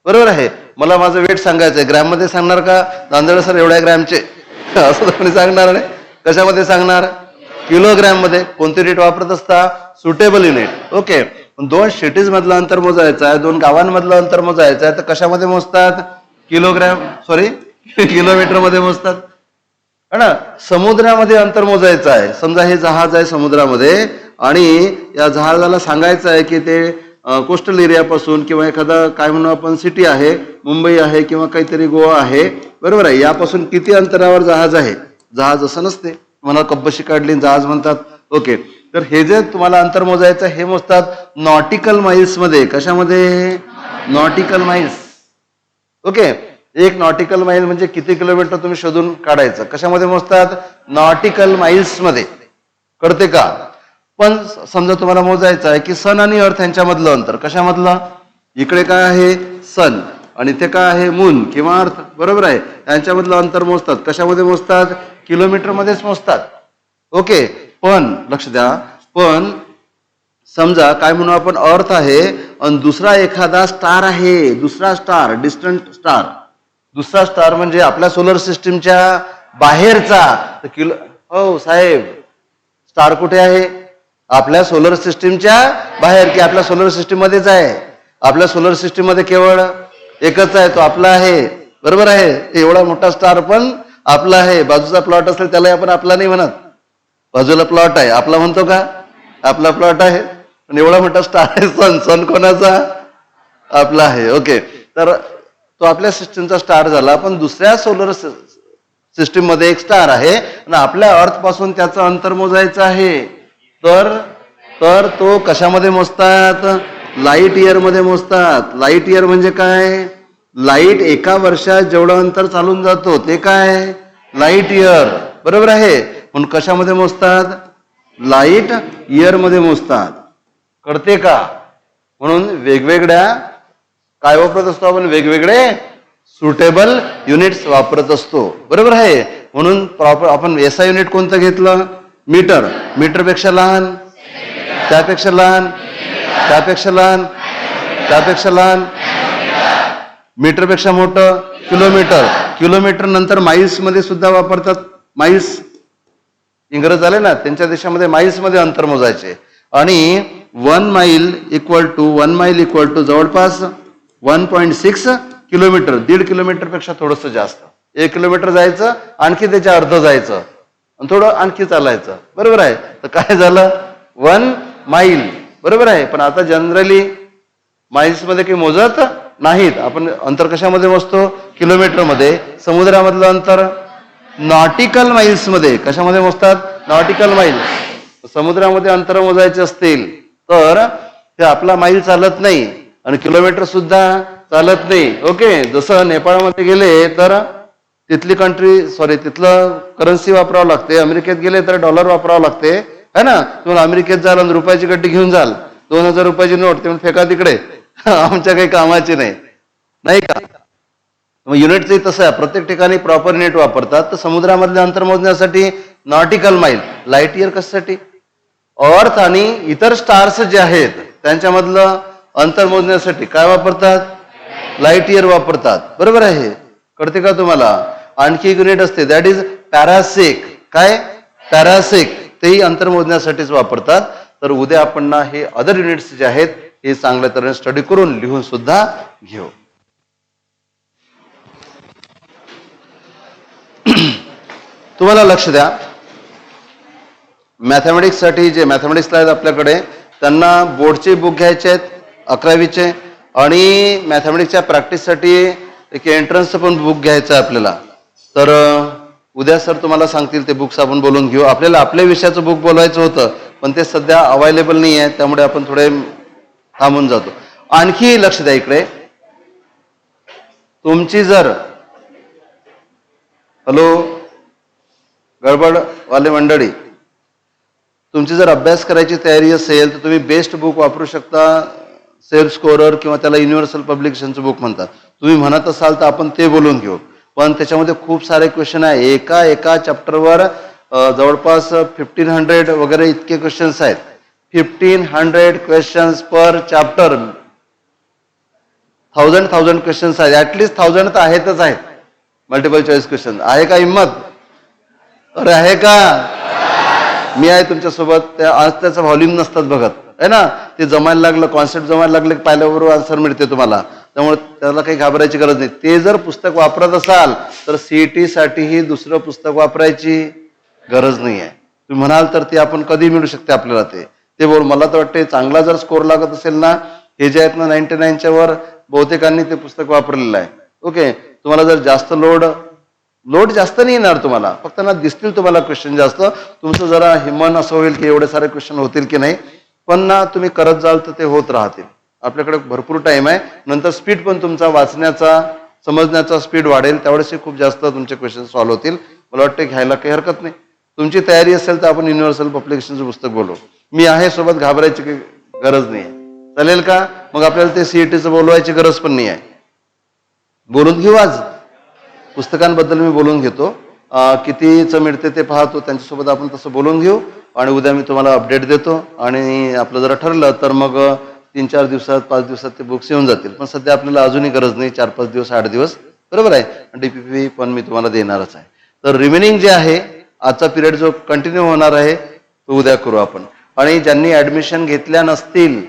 बरोबर आहे. मला माझं वेट सांगायचंय ग्रॅम मध्ये सांगणार का नांदेड सर एवढ्या ग्रॅमचे असं कोणी सांगणार नाही. कशामध्ये सांगणार किलोग्रॅम मध्ये. कोणते युनिट वापरत असता सुटेबल युनिट. ओके दोन सिटीज मधलं अंतर मोजायचं आहे दोन गावांमधलं अंतर मोजायचं आहे तर कशामध्ये मोजतात किलोग्रॅम सॉरी किलोमीटर मध्ये मोजतात है ना. समुद्रामध्ये अंतर मोजायचं आहे. समजा हे जहाज आहे समुद्रामध्ये आणि या जहाजाला सांगायचं आहे की ते कोस्टल एरियापासून किंवा एखादा काय म्हणू आपण सिटी आहे मुंबई आहे किंवा काहीतरी गोवा आहे बरोबर आहे यापासून किती अंतरावर जहाज आहे. जहाज असं नसते मला कब्बशी काढली जहाज म्हणतात. ओके तर हे जे तुम्हाला अंतर मोजायचं हे मोजतात नॉटिकल माइल्स मध्ये. कशामध्ये नॉटिकल माइल्स. ओके एक नॉटिकल माइल म्हणजे किती किलोमीटर तुम्ही शोधून काढायचं कशामध्ये मोजतात नॉटिकल माइल्स मध्ये. कळते का. पण समजा तुम्हाला मोजायचं आहे की सन आणि अर्थ यांच्यामधलं अंतर कशामधलं इकडे काय आहे सन आणि इथे काय आहे मून किंवा अर्थ बरोबर आहे यांच्यामधलं अंतर मोजतात कशामध्ये मोजतात किलोमीटर मध्येच मोजतात. ओके पण लक्ष द्या पण समजा काय म्हणू आपण अर्थ आहे आणि दुसरा एखादा स्टार आहे दुसरा स्टार डिस्टंट स्टार. दुसरा स्टार म्हणजे आपल्या सोलर सिस्टीमच्या बाहेरचा तर किलो हो साहेब स्टार कुठे आहे आपल्या सोलर सिस्टीमच्या बाहेर की आपल्या सोलर सिस्टीम मध्येच आहे. आपल्या सोलर सिस्टीम मध्ये केवळ एकच आहे तो आपला आहे बरोबर आहे. एवढा मोठा स्टार पण आपला आहे. बाजूचा प्लॉट असेल त्याला आपण आपला नाही म्हणत. बाजूला प्लॉट आहे आपला म्हणतो का आपला प्लॉट आहे पण एवढा मोठा स्टार आहे सन. सन कोणाचा आपला आहे. ओके तर तो आपल्या सिस्टीमचा स्टार झाला पण दुसऱ्या सोलर सिस्टीम मध्ये एक स्टार आहे आणि आपल्या अर्थ पासून त्याचं अंतर मोजायचं आहे तर तो कशामध्ये मोजतात लाईट इयर मध्ये मोजतात. लाईट इयर म्हणजे काय लाईट एका वर्षात जेवढं अंतर चालून जातो ते काय लाईट इयर बरोबर आहे. म्हणून कशामध्ये मोजतात लाईट इयर मध्ये मोजतात. कळते का? म्हणून वेगवेगळ्या काय वापरत असतो आपण? वेगवेगळे सुटेबल युनिट्स वापरत असतो. बरोबर आहे. म्हणून प्रॉपर आपण एसआय युनिट कोणतं घेतलं? मीटर. मीटर पेक्षा लहान, त्यापेक्षा लहान, त्यापेक्षा लहान, त्यापेक्षा लहान, मीटर पेक्षा मोठं किलोमीटर. किलोमीटर नंतर माईल्स मध्ये सुद्धा वापरतात. माईल्स इंग्रज आले ना, त्यांच्या देशामध्ये माईल्स मध्ये अंतर मोजायचे. आणि 1 माईल इक्वल टू जवळपास 1.6 किलोमीटर. 1.5 किलोमीटर पेक्षा थोडस जास्त. 1 किलोमीटर जायचं, आणखी त्याच्या अर्ध जायचं, आणि थोडं आणखी चालायचं. बरोबर आहे. तर काय झालं? 1 माईल. बरोबर आहे. पण आता जनरली माईल्स मध्ये काही मोजत नाहीत. आपण अंतर कशामध्ये मोजतो? किलोमीटर मध्ये. समुद्रामधलं अंतर नॉटिकल माईल्स मध्ये. कशामध्ये मोजतात? Nautical mile. समुद्रामध्ये अंतर मोजायचे असतील तर ते आपला माईल चालत नाही आणि किलोमीटर सुद्धा चालत नाही. ओके. जसं नेपाळमध्ये गेले तर तिथलं करन्सी वापरावं लागते. अमेरिकेत गेले तर डॉलर वापरावं लागते, है ना. तुम्हाला अमेरिकेत जाल आणि रुपयाची गड्डी घेऊन जाल, 2000 रुपयाची नोट, ते फेका तिकडे, आमच्या काही कामाची नाही, नाही का? युनिटचंही तसं आहे. प्रत्येक ठिकाणी प्रॉपर युनिट वापरतात. तर समुद्रामधले अंतर मोजण्यासाठी नॉटिकल माईल. लाईट इयर कशासाठी? अर्थ आणि इतर स्टार्स जे आहेत त्यांच्यामधलं अंतर मोजण्यासाठी काय वापरतात? लाईट इयर वापरतात. बरोबर आहे. कळते का तुम्हाला? आणखी एक युनिट असते, दॅट इज पॅरासेक. काय? पॅरासेक. तेही अंतर मोजण्यासाठीच वापरतात. तर उद्या आपण ना हे अदर युनिट्स जे आहेत हे चांगल्या तऱ्हेने स्टडी करून लिहून सुद्धा घेऊ. तुम्हाला लक्ष द्या, मॅथमॅटिक्स साठी जे मॅथमॅटिक्सला आहेत आपल्याकडे, त्यांना बोर्डचे बुक घ्यायचे आहेत 11वीचे, आणि मॅथमॅटिक्सच्या प्रॅक्टिससाठी एक एंट्रन्सचं पण बुक घ्यायचं आहे आपल्याला. तर उद्या सर तुम्हाला सांगतील ते बुक्स आपण बोलून घेऊ. आपल्याला आपल्या विषयाचं बुक बोलवायचं होतं पण ते सध्या अवेलेबल नाही आहे, त्यामुळे आपण थोडे थांबून जातो. आणखी लक्ष द्या इकडे. तुमची जर गडबडवाले मंडळी, तुमची जर अभ्यास करायची तयारी असेल तर तुम्ही बेस्ट बुक वापरू शकता. सेल्फ स्कोरर किंवा त्याला युनिव्हर्सल पब्लिकेशनचं बुक म्हणतात. तुम्ही म्हणत असाल तर आपण ते बोलून घेऊ. पण त्याच्यामध्ये खूप सारे क्वेश्चन आहे. एका चॅप्टरवर जवळपास 1500 वगैरे इतके क्वेश्चन्स आहेत. 1500 क्वेश्चन्स पर चॅप्टर. 1000 क्वेश्चन्स आहेत. ऍटलिस्ट 1000 तर आहेतच आहेत. मल्टिपल चॉईस क्वेश्चन आहे का हिंमत? अरे आहे का? मी आहे तुमच्यासोबत. आज त्याचा व्हॉल्यूम नसतात बघत, आहे ना. ते जमायला लागलं, कॉन्सेप्ट जमायला लागले, पाहिल्याबरोबर आन्सर मिळते तुम्हाला. त्यामुळे त्याला काही घाबरायची गरज नाही. ते जर पुस्तक वापरत असाल तर सीईटी साठीही दुसरं पुस्तक वापरायची गरज नाही आहे. तुम्ही म्हणाल तर ते आपण कधी मिळू शकते आपल्याला ते बोल. मला तर वाटते चांगला जर स्कोर लागत असेल ना, हे जे आहेत ना 99च्या वर, बहुतेकांनी ते पुस्तक वापरलेलं आहे. ओके. तुम्हाला जर जास्त लोड जास्त नाही येणार तुम्हाला, फक्त ना दिसतील तुम्हाला क्वेश्चन जास्त. तुमचं जरा हिमन असं होईल की एवढे सारे क्वेश्चन होतील की नाही, पण ना तुम्ही करत जाल तर ते होत राहतील. आपल्याकडे भरपूर टाइम आहे. नंतर स्पीड पण तुमचा वाचण्याचा, समजण्याचा स्पीड वाढेल. त्यावेळेस खूप जास्त तुमचे क्वेश्चन सॉल्व्ह होतील. मला वाटतं घ्यायला काही हरकत नाही. तुमची तयारी असेल तर आपण युनिव्हर्सल पब्लिकेशनचं पुस्तक बोलू. मी आहे सोबत, घाबरायची काही गरज नाही आहे. चालेल का? मग आपल्याला ते सीईटीचं बोलवायची गरज पण नाही आहे. बोलून घेऊ. आज पुस्तकांबद्दल मी बोलून घेतो. कितीचं मिळते ते पाहतो, त्यांच्यासोबत आपण तसं बोलून घेऊ आणि उद्या मी तुम्हाला अपडेट देतो. आणि आपलं जरा ठरलं तर मग 3-4 दिवसात, 5 दिवसात ते बुक्स येऊन जातील. पण सध्या आपल्याला अजूनही गरज नाही. 4-5 दिवस, 8 दिवस. बरोबर आहे. डीपीपी पण मी तुम्हाला देणारच आहे. तर रिमेनिंग जे आहे आजचा पिरियड जो कंटिन्यू होणार आहे तो उद्या करू आपण. आणि ज्यांनी ऍडमिशन घेतल्या नसतील,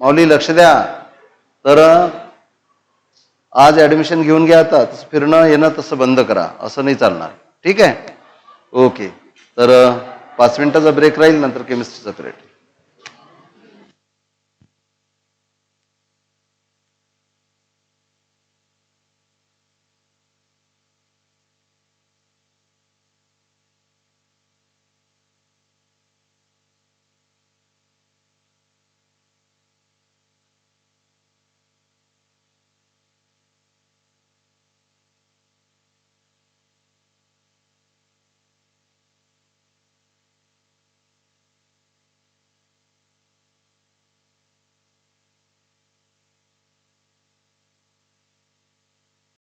माऊली लक्ष द्या, तर आज ऍडमिशन घेऊन घ्या. आता फिरणं येणं तसं बंद करा. असं नाही चालणार. ठीक आहे? ओके. तर 5 मिनिटाचा ब्रेक राहील, नंतर केमिस्ट्रीचा पिरियड.